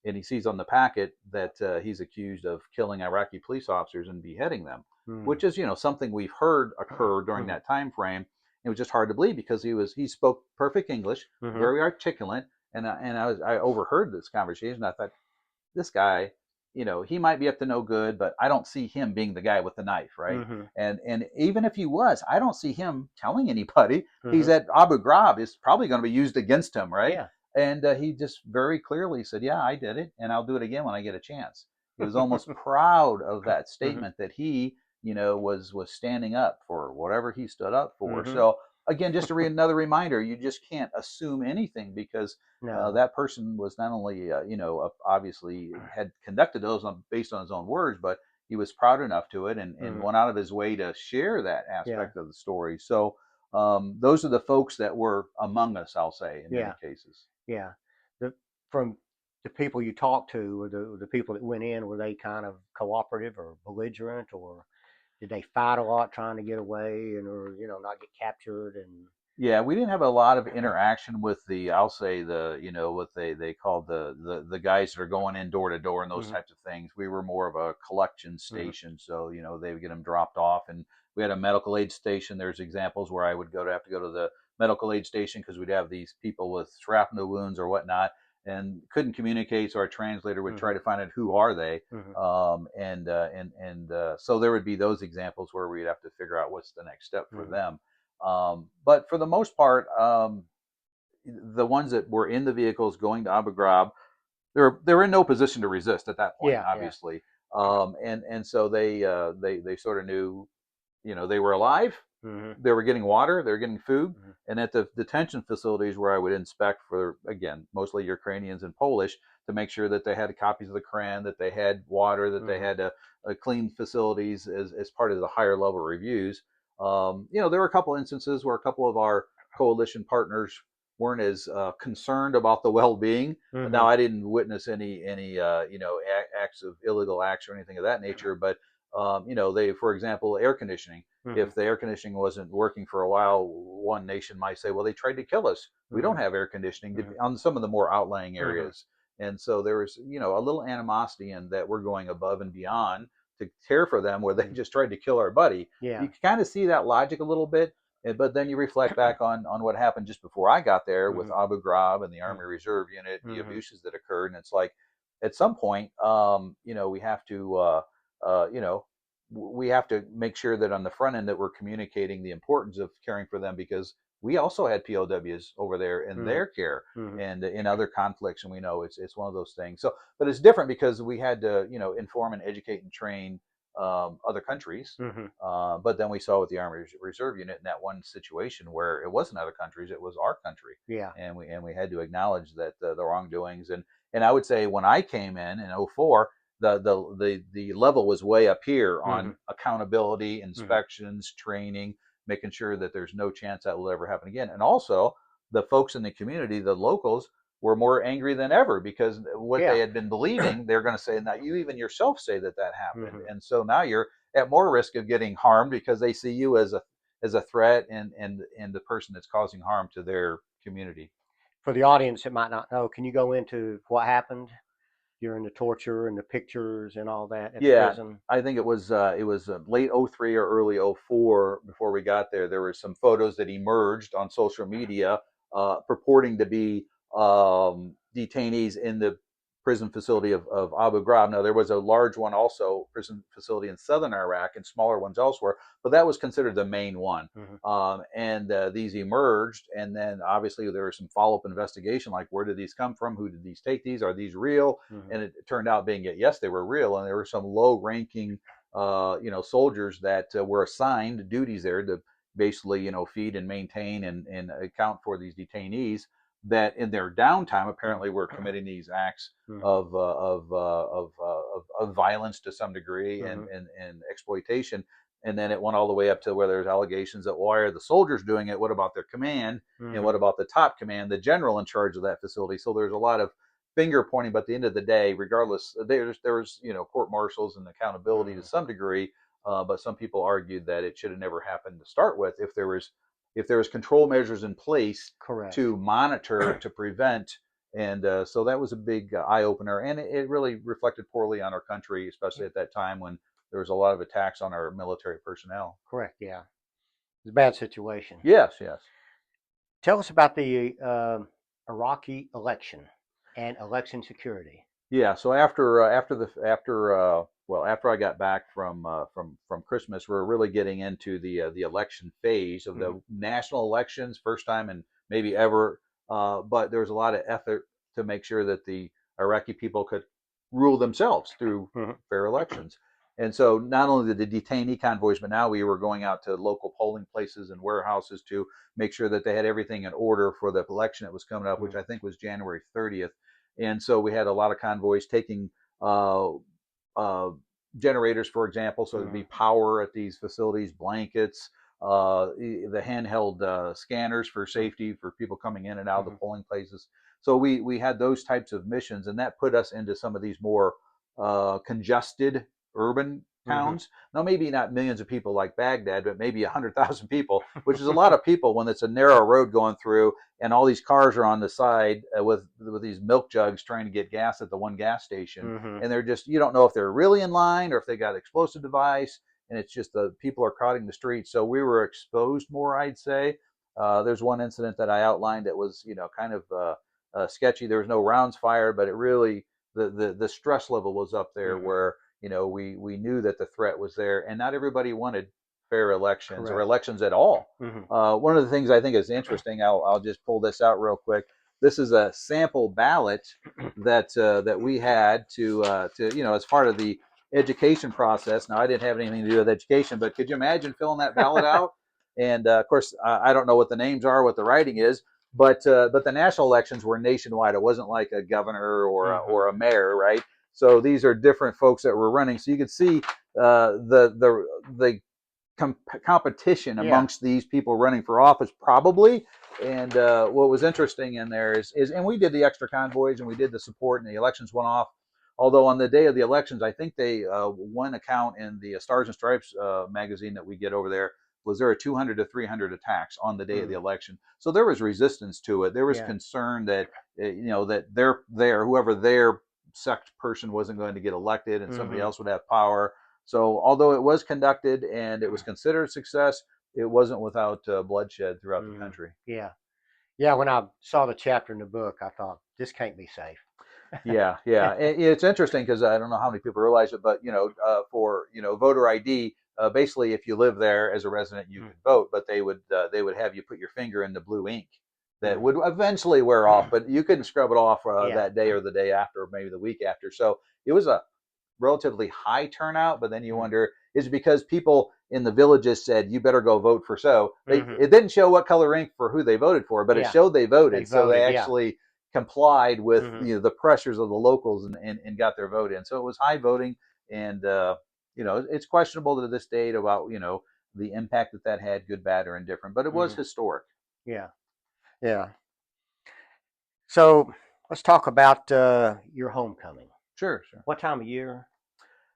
and he sees on the packet that he's accused of killing Iraqi police officers and beheading them, Mm. which is something we've heard occur during Mm. that time frame. It was just hard to believe because he spoke perfect English, Mm. very articulate, and I overheard this conversation. I thought, this guy, he might be up to no good, but I don't see him being the guy with the knife, right? Mm. And even if he was, I don't see him telling anybody. He's Mm. at Abu Ghraib. It's probably going to be used against him, right? Yeah. And he just very clearly said, "Yeah, I did it, and I'll do it again when I get a chance." He was almost proud of that Mm. statement that he, was standing up for whatever he stood up for. Mm. So again, just another reminder: you just can't assume anything because No. that person was not only, obviously had conducted those based on his own words, but he was proud enough to it and Mm. went out of his way to share that Yeah. aspect of the story. So those are the folks that were among us, I'll say, in many Yeah. cases. Yeah. The from the people you talked to, or the people that went in, were they kind of cooperative or belligerent, or did they fight a lot trying to get away and or not get captured? And Yeah, we didn't have a lot of interaction with the, I'll say the, you know, what they call the guys that are going in door to door and those Mhm. types of things. We were more of a collection Mhm. station, so you know they would get them dropped off, and we had a medical aid station. There's examples where I would have to go to the medical aid station because we'd have these people with shrapnel wounds or whatnot, and couldn't communicate, so our translator would try Mhm. to find out who are they, Mhm. so there would be those examples where we'd have to figure out what's the next step for Mhm. them. But for the most part, the ones that were in the vehicles going to Abu Ghraib, they're in no position to resist at that point, Yeah. Yeah. obviously, and so they sort of knew, you know, they were alive, Mhm. they were getting water, they were getting food, Mhm. and at the detention facilities where I would inspect for, again, mostly Ukrainians and Polish, to make sure that they had copies of the Quran, that they had water, that they Mhm. had a clean facilities as part of the higher level reviews. You know, there were a couple instances where a couple of our coalition partners weren't as concerned about the well-being. Now, Mhm. I didn't witness any you know, acts of illegal acts or anything of that nature, but you know, they, for example, air conditioning, Mhm. if the air conditioning wasn't working for a while, one nation might say, well, they tried to kill us. We don't Mhm. have air conditioning Mhm. on some of the more outlying Mhm. areas. And so there was, you know, a little animosity in that we're going above and beyond to care for them where they Mhm. just tried to kill our buddy. Yeah. You can kind of see that logic a little bit. But then you reflect back on what happened just before I got there with Mhm. Abu Ghraib and the Mhm. Army Reserve Unit, the Mhm. abuses that occurred. And it's like, at some point, you know, we have to, you know, we have to make sure that on the front end that we're communicating the importance of caring for them, because we also had POWs over there in Mhm. their care Mhm. and in other conflicts, and we know it's one of those things. So, but it's different because we had to, you know, inform and educate and train other countries. Mhm. But then we saw with the Army Reserve Unit in that one situation where it wasn't other countries, it was our country, Yeah. and we had to acknowledge that the wrongdoings. And I would say when I came in '04, the level was way up here on Mhm. accountability, Mhm. inspections, training, making sure that there's no chance that will ever happen again. And also, the folks in the community, the locals, were more angry than ever because what they Yeah. had been believing, they're going to say, now you even yourself say that that happened, Mhm. and so now you're at more risk of getting harmed because they see you as a threat and the person that's causing harm to their community. For the audience that might not know, can you go into what happened during the torture and the pictures and all that at the Yeah, prison? I think it was late '03 or early '04 before we got there. There were some photos that emerged on social media purporting to be detainees in the prison facility of Abu Ghraib. Now there was a large one also, prison facility in southern Iraq, and smaller ones elsewhere, but that was considered the main one. Mhm. And these emerged, and then obviously there was some follow-up investigation, like where did these come from? Who did these take these? Are these real? Mhm. And it turned out being yes, they were real, and there were some low-ranking, you know, soldiers that were assigned duties there to basically, you know, feed and maintain and account for these detainees that in their downtime apparently were committing these acts Mhm. of violence to some degree Mhm. and exploitation. And then it went all the way up to where there's allegations that why are the soldiers doing it? What about their command? And what Mhm. about the top command, the general in charge of that facility? So there's a lot of finger pointing, but at the end of the day, regardless, there's you know, court martials and accountability to Mhm. some degree. But some people argued that it should have never happened to start with if there was control measures in place Correct. to monitor, to prevent. And so that was a big eye opener, and it really reflected poorly on our country, especially at that time when there was a lot of attacks on our military personnel. Correct. Yeah. It's a bad situation. Yes, yes. Tell us about the Iraqi election and election security. Yeah. So after I got back from Christmas, we're really getting into the election phase of Mhm. the national elections, first time and maybe ever. But there was a lot of effort to make sure that the Iraqi people could rule themselves through Mhm. fair elections. And so not only the detainee convoys, but now we were going out to local polling places and warehouses to make sure that they had everything in order for the election that was coming up, which Mhm. I think was January 30th. And so we had a lot of convoys taking uh, uh, generators, for example, so there'd be Mhm. power at these facilities, blankets, the handheld scanners for Mhm. safety for people coming in and out of the Mhm. polling places. So we had those types of missions, and that put us into some of these more congested urban Mm-hmm. towns. Now, maybe not millions of people like Baghdad, but maybe 100,000 people, which is a lot of people when it's a narrow road going through, and all these cars are on the side with these milk jugs trying to get gas at the one gas station, Mm-hmm. and they're just, you don't know if they're really in line or if they got an explosive device, and it's just the people are crowding the streets. So we were exposed more, I'd say. There's one incident that I outlined that was, kind of sketchy. There was no rounds fired, but it really the stress level was up there Mm-hmm. where we knew that the threat was there, and not everybody wanted fair elections or Correct. elections at all. Mm-hmm. One of the things I think is interesting, I'll just pull this out real quick. This is a sample ballot that we had to as part of the education process. Now, I didn't have anything to do with education, but could you imagine filling that ballot out? And of course, I don't know what the names are, what the writing is, but the national elections were nationwide. It wasn't like a governor Mm-hmm. or a mayor, right? So these are different folks that were running. So you could see the competition Yeah. amongst these people running for office, probably. And what was interesting in there is, and we did the extra convoys and we did the support, and the elections went off. Although on the day of the elections, I think they one account in the Stars and Stripes magazine that we get over there was there a 200 to 300 attacks on the day of the Mm. election. So there was resistance to it. There was Yeah. concern that that whoever their sect person wasn't going to get elected and somebody Mm-hmm. else would have power. So although it was conducted and it was considered a success, it wasn't without bloodshed throughout the Mm-hmm. country. Yeah. Yeah. When I saw the chapter in the book, I thought this can't be safe. Yeah, yeah. It's interesting because I don't know how many people realize it, but for voter ID, basically, if you live there as a resident, you could vote, but they would have you put your finger in the blue ink that Mm-hmm. would eventually wear off, but you couldn't scrub it off Yeah. that day or the day after, or maybe the week after. So it was a relatively high turnout, but then you Mm-hmm. wonder, is it because people in the villages said you better go vote for so Mm-hmm. it didn't show what color ink for who they voted for, but it Yeah. showed they They voted, so they voted. Yeah. actually complied with Mm-hmm. the pressures of the locals and got their vote in. So it was high voting, and it's questionable to this date about the impact that had, good, bad, or indifferent, but it was Mm-hmm. historic. Yeah. Yeah. So let's talk about your homecoming. Sure, sure. What time of year?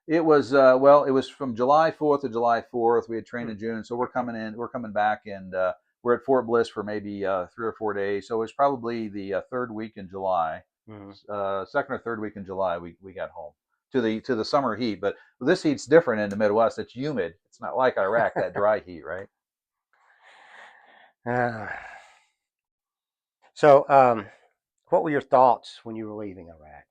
It was it was from July 4th to July 4th. We had trained Hmm. in June, so we're coming back, and we're at Fort Bliss for maybe 3 or 4 days. So it was probably the third week in July, Mm-hmm. second or third week in July. We got home to the summer heat, but this heat's different in the Midwest. It's humid. It's not like Iraq, that dry heat, right? uh, so, what were your thoughts when you were leaving Iraq?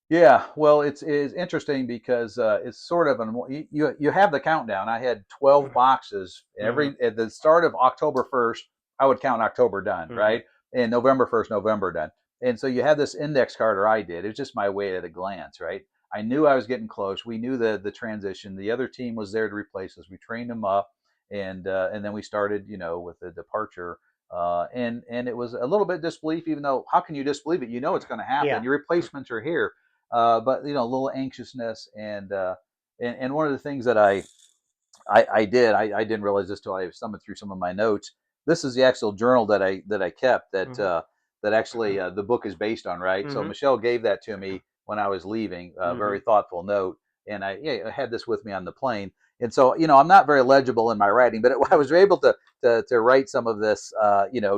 Yeah, well, it's interesting because it's sort of you have the countdown. I had 12 boxes Mm-hmm. every at the start of October 1st. I would count October done, Mm-hmm. right, and November 1st, November done. And so you have this index card, or I did. It was just my way at a glance, right? I knew I was getting close. We knew the transition. The other team was there to replace us. We trained them up, and then we started, with the departure. And it was a little bit disbelief, even though how can you disbelieve it? You know it's going to happen. Yeah. Your replacements are here, but a little anxiousness, and one of the things that I did, I didn't realize this till I stumbled through some of my notes. This is the actual journal that I kept Mm-hmm. that actually the book is based on, right? So Mm-hmm. Michelle gave that to me when I was leaving, a Mm-hmm. very thoughtful note, and I had this with me on the plane. And so I'm not very legible in my writing, but I was able to write some of this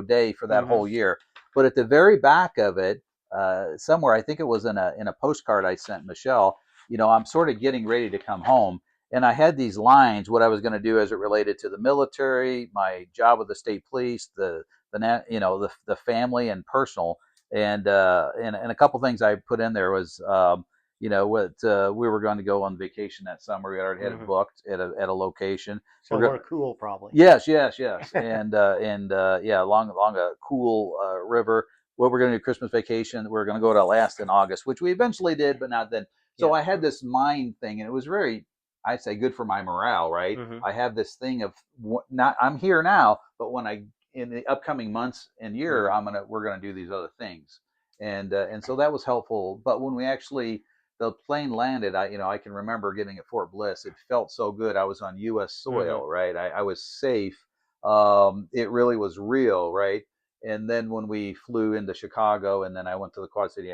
day for that Mm-hmm. whole year. But at the very back of it, somewhere, I think it was in a postcard I sent Michelle. I'm sort of getting ready to come home, and I had these lines, what I was going to do as it related to the military, my job with the state police, the family and personal, and a couple things I put in there was what we were going to go on vacation that summer. We already had it Mm-hmm. booked at a location. We're going. Somewhere cool, probably. Yes, yes, yes, and yeah, along a cool river. What we're going to do Christmas vacation. We're going to go to Alaska in August, which we eventually did, but not then. So Yeah. I had this mind thing, and it was very, I'd say, good for my morale. Right, Mm-hmm. I have this thing of not I'm here now, but when I in the upcoming months and year, Mm-hmm. we're gonna do these other things, and so that was helpful. But when we actually the plane landed, I can remember getting at Fort Bliss. It felt so good. I was on U.S. Mm-hmm. soil, right? I was safe. It really was real, right? And then when we flew into Chicago, and then I went to the Quad City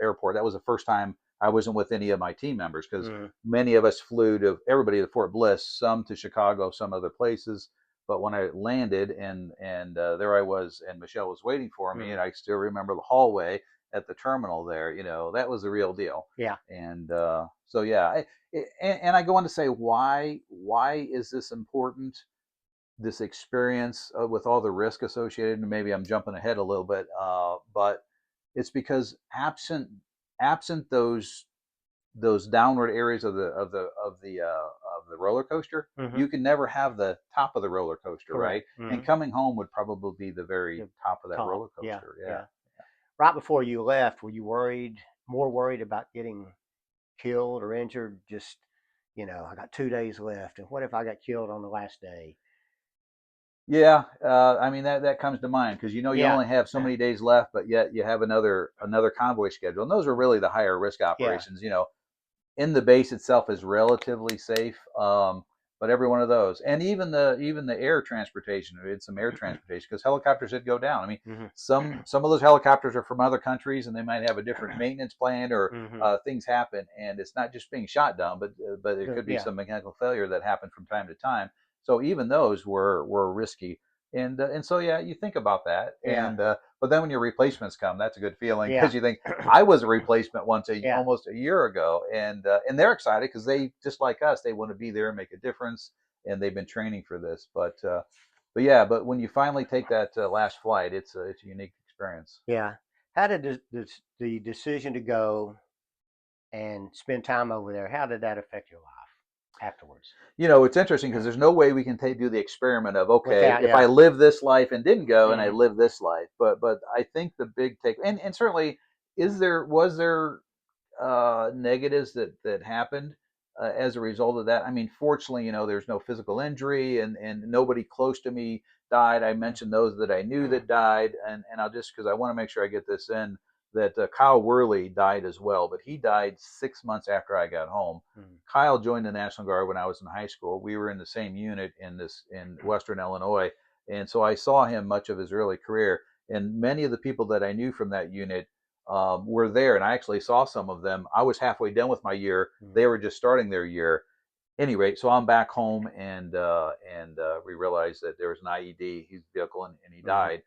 Airport, that was the first time I wasn't with any of my team members because Mhm. many of us flew to everybody to Fort Bliss, some to Chicago, some other places. But when I landed and there I was, and Michelle was waiting for me, and Mhm. I still remember the hallway at the terminal there. That was the real deal. Yeah. And so yeah, and I go on to say why is this important? This experience with all the risk associated, and maybe I'm jumping ahead a little bit, but it's because absent those downward areas of the roller coaster, Mhm. you can never have the top of the roller coaster, right? Correct. And Mhm. coming home would probably be the very The top of that top. roller Yeah. coaster. Yeah. Yeah. Right before you left, were you more worried about getting killed or injured? Just, I got 2 days left, and what if I got killed on the last day? Yeah, I mean that comes to mind because you Yeah. only have so many days left, but yet you have another convoy schedule, and those are really the higher risk Yeah. operations. In the base itself is relatively safe, but every one of those, and even the air transportation, we had some air transportation because helicopters did go down. I mean, Mhm. some of those helicopters are from other countries, and they might have a different maintenance plan or Mhm. things happen, and it's not just being shot down, but it could be Yeah. some mechanical failure that happened from time to time. So even those were risky, and so yeah, you think about that, Yeah. and but then when your replacements come, that's a good feeling Yeah. because you think I was a replacement once Yeah. almost a year ago, and they're excited because they just like us, they want to be there and make a difference, and they've been training for this. But yeah, but when you finally take that last flight, it's a unique experience. Yeah. How did the decision to go and spend time over there, how did that affect your life afterwards? It's interesting because there's no way we can do the experiment of, okay, Without, if I yeah. live this life and didn't go and I Mhm. live this life, but I think the big take, and certainly, was there negatives that happened as a result of that. I mean, fortunately, there's no physical injury, and nobody close to me died. I mentioned those that I knew that died, and I'll just because I want to make sure I get this in that Kyle Worley died as well, but he died 6 months after I got home. Mhm. Kyle joined the National Guard when I was in high school. We were in the same unit in Western Illinois, and so I saw him much of his early career. And many of the people that I knew from that unit were there, and I actually saw some of them. I was halfway done with my year; Mhm. they were just starting their year. Any rate, so I'm back home, and we realized that there was an IED, his vehicle, and he Mhm. died,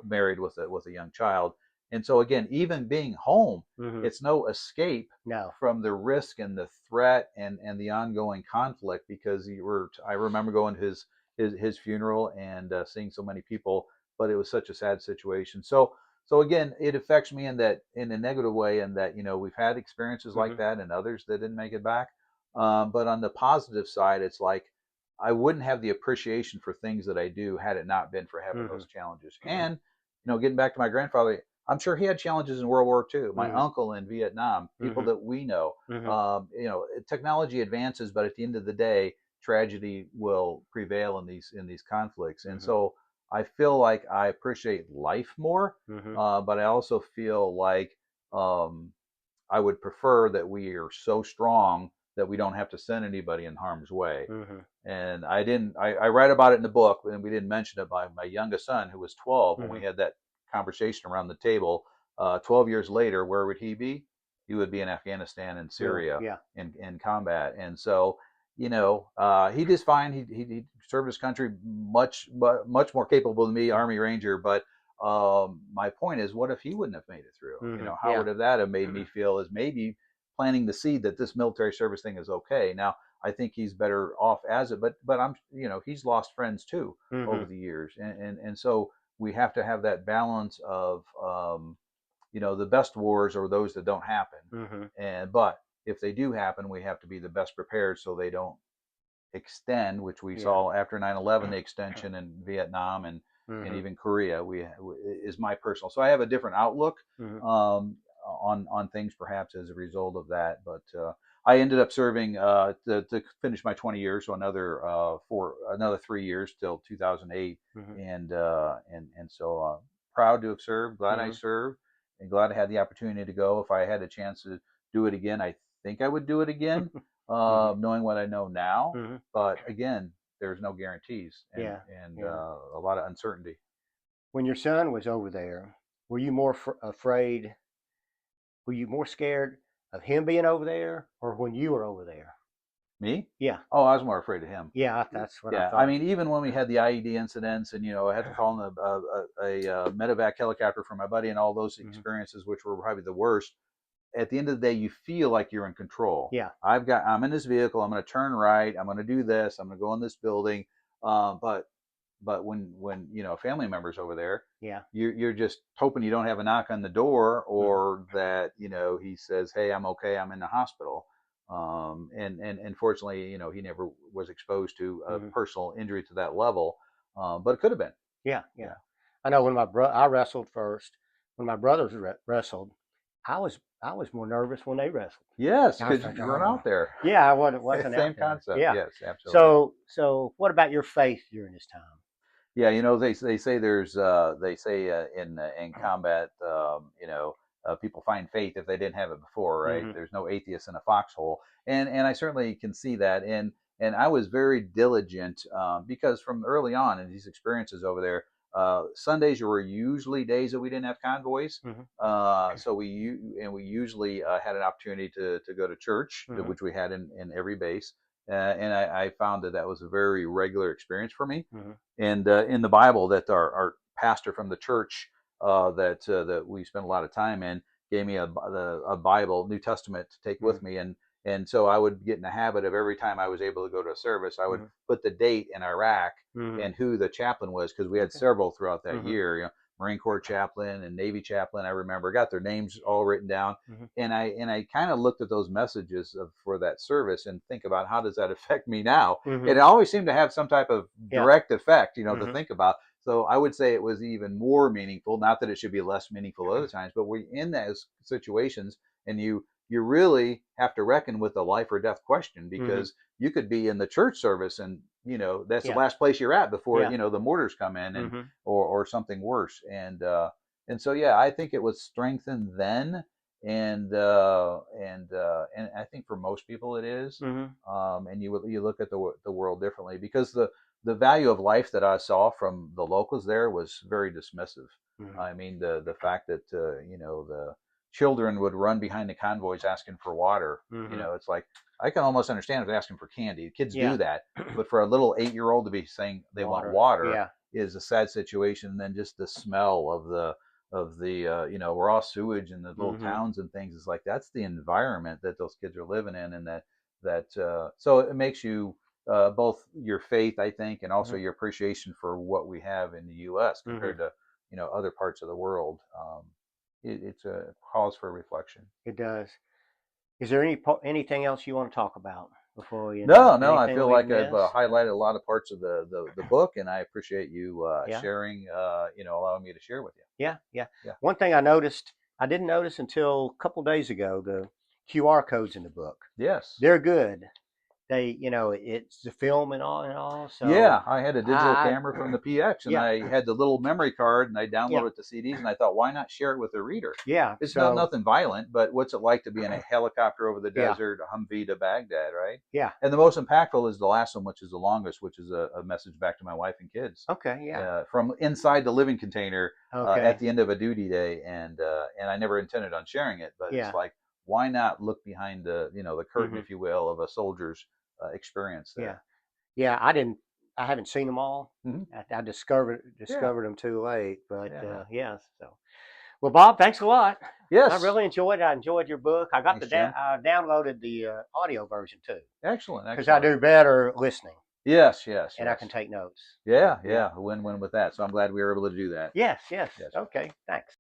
married with a young child. And so again, even being home, Mhm. it's no escape No. from the risk and the threat and the ongoing conflict because I remember going to his funeral and seeing so many people, but it was such a sad situation. So again, it affects me in a negative way, in that we've had experiences like Mhm. that and others that didn't make it back. But on the positive side, it's like I wouldn't have the appreciation for things that I do had it not been for having those Mhm. challenges. And getting back to my grandfather, I'm sure he had challenges in World War II. My Mhm. uncle in Vietnam, people Mhm. that we know. Mhm. Technology advances, but at the end of the day, tragedy will prevail in these conflicts. And Mhm. so I feel like I appreciate life more, Mhm. but I also feel like um, I would prefer that we are so strong that we don't have to send anybody in harm's way. Mhm. And I didn't. I write about it in the book, and we didn't mention it. By my youngest son, who was 12, when we Mhm. had that conversation around the table, 12 years later, where would he be? He would be in Afghanistan and Really? Syria Yeah. in combat. And so, he did fine. He served his country much more capable than me, Army Ranger. But my point is, what if he wouldn't have made it through? Mhm. How Yeah. would that have made me feel? As maybe planting the seed that this military service thing is okay. Now, I think he's better off as it, but he's lost friends too over Mhm. the years, and so we have to have that balance of the best wars are those that don't happen, Mhm. but if they do happen, we have to be the best prepared so they don't extend, which we Yeah. saw after 9/11, the extension in Vietnam and Mhm. even Korea. We is my personal. So I have a different outlook Mhm. on things, perhaps as a result of that. But I ended up serving to finish my 20 years, so another 3 years till 2008, Mhm. and so proud to have served. Glad I Mhm. served, and glad I had the opportunity to go. If I had a chance to do it again, I think I would do it again, Mhm. knowing what I know now. Mhm. But again, there's no guarantees and Yeah. and Yeah. a lot of uncertainty. When your son was over there, were you more afraid? Were you more scared of him being over there, or when you were over there? Me? Yeah, Oh, I was more afraid of him. yeah, that's what I Yeah, I thought. mean, even when we had the IED incidents, and I had to call in a medevac helicopter for my buddy, and all those Hmm. experiences, which were probably the worst. At the end of the day, you feel like you're in control. Yeah. I'm in this vehicle. I'm going to turn right. I'm going to do this. I'm going to go in this building. But when family members over there, Yeah. you're just hoping you don't have a knock on the door, Hmm. or that he says, "Hey, I'm okay. I'm in the hospital." And fortunately, he never was exposed to a Hmm. personal injury to that level, but it could have been. Yeah, yeah. Yeah. I know when I wrestled first. When my brothers wrestled, I was more nervous when they wrestled. Yes, I was because thinking, you weren't oh, out there. yeah, I wasn't out Same there. concept. Yeah. Yes, absolutely. So what about your faith during this Yeah, they say there's in combat, people find faith if they didn't have it before, right? time? There's no atheist in a foxhole, and I certainly can see that. And I was very diligent, because from early on in these experiences over there, Sundays were usually days that we didn't have convoys. Hmm. So we usually had an opportunity to go to church, Hmm. which we had in every base, and I found that was a very regular experience for me. Hmm. And in the Bible, that our pastor from the church, that we spent a lot of time in, gave me a Bible, New Testament, to take Hmm. with me, and so I would get in the habit of, every time I was able to go to a service, I would Hmm. put the date in Iraq Hmm. and who the chaplain was, because we had Okay. several throughout that Hmm. year. Marine Corps chaplain and Navy chaplain. I remember, got their names all written down, Hmm. and I kind of looked at those messages for that service, and think about, how does that affect me now. Hmm. It always seemed to have some type of Yeah. direct effect, to Hmm. think about. So I would say it was even more meaningful. Not that it should be less meaningful other times, but we're in those situations, and you really have to reckon with the life or death question, Hmm. because you could be in the church service, and that's the Yeah. last place you're at before Yeah. the mortars come in, and Hmm. or something worse. And so, yeah, I think it was strengthened then, and I think for most people it is. Hmm. And you look at the world differently, because the value of life that I saw from the locals there was very dismissive. Hmm. I mean, the fact that the children would run behind the convoys asking for water. Hmm. It's like, I can almost understand if they're asking for candy. Kids do Yeah. that, but for a little 8-year-old to be saying they want Water. water Yeah. is a sad situation. And then just the smell of the raw sewage in the little Hmm. towns and things, is like, that's the environment that those kids are living in, and so it makes you, both your faith, I think, and also Hmm. your appreciation for what we have in the U.S. Hmm. compared to other parts of the world. It's a cause for reflection. It does. Is there anything else you want to talk about before we No, no, I anything feel we've like I've missed? highlighted a lot of parts of the book, and I appreciate you Yeah. sharing, allowing me to share with you. Yeah. Yeah. Yeah. One thing I didn't notice until a couple days ago, the QR codes in the book. Yes. They're good. It's the film and all. So Yeah, I had a digital I camera from the PX, and yeah, I had the little memory card, and I yeah, downloaded the CDs, and I thought, why not share it with a reader? yeah. It's not So nothing violent, but what's it like to be in a helicopter over the yeah, desert, a Humvee to Baghdad, right? yeah. And the most impactful is the last one, which is the longest, which is a message back to my wife and kids, Okay, yeah. from inside the living container, at Okay, the end of a duty day, and I never intended on sharing it, but it's yeah. like, why not look behind the curtain, Hmm. if you will, of a soldier's experience Yeah, there? yeah. I haven't seen them all. Hmm. I discovered Yeah, them too late. But yeah. yeah. So well, Bob, thanks a lot. I Yes. really enjoyed it. I enjoyed your book. I got Thanks, Jim. I downloaded the audio version too Excellent, because I excellent. do better listening Yes, yes, and I can yes. take notes. So Yeah, yeah. yeah. A win-win with that. So I'm glad we were able to do that. Yes, yes. Yes. Okay. Thanks.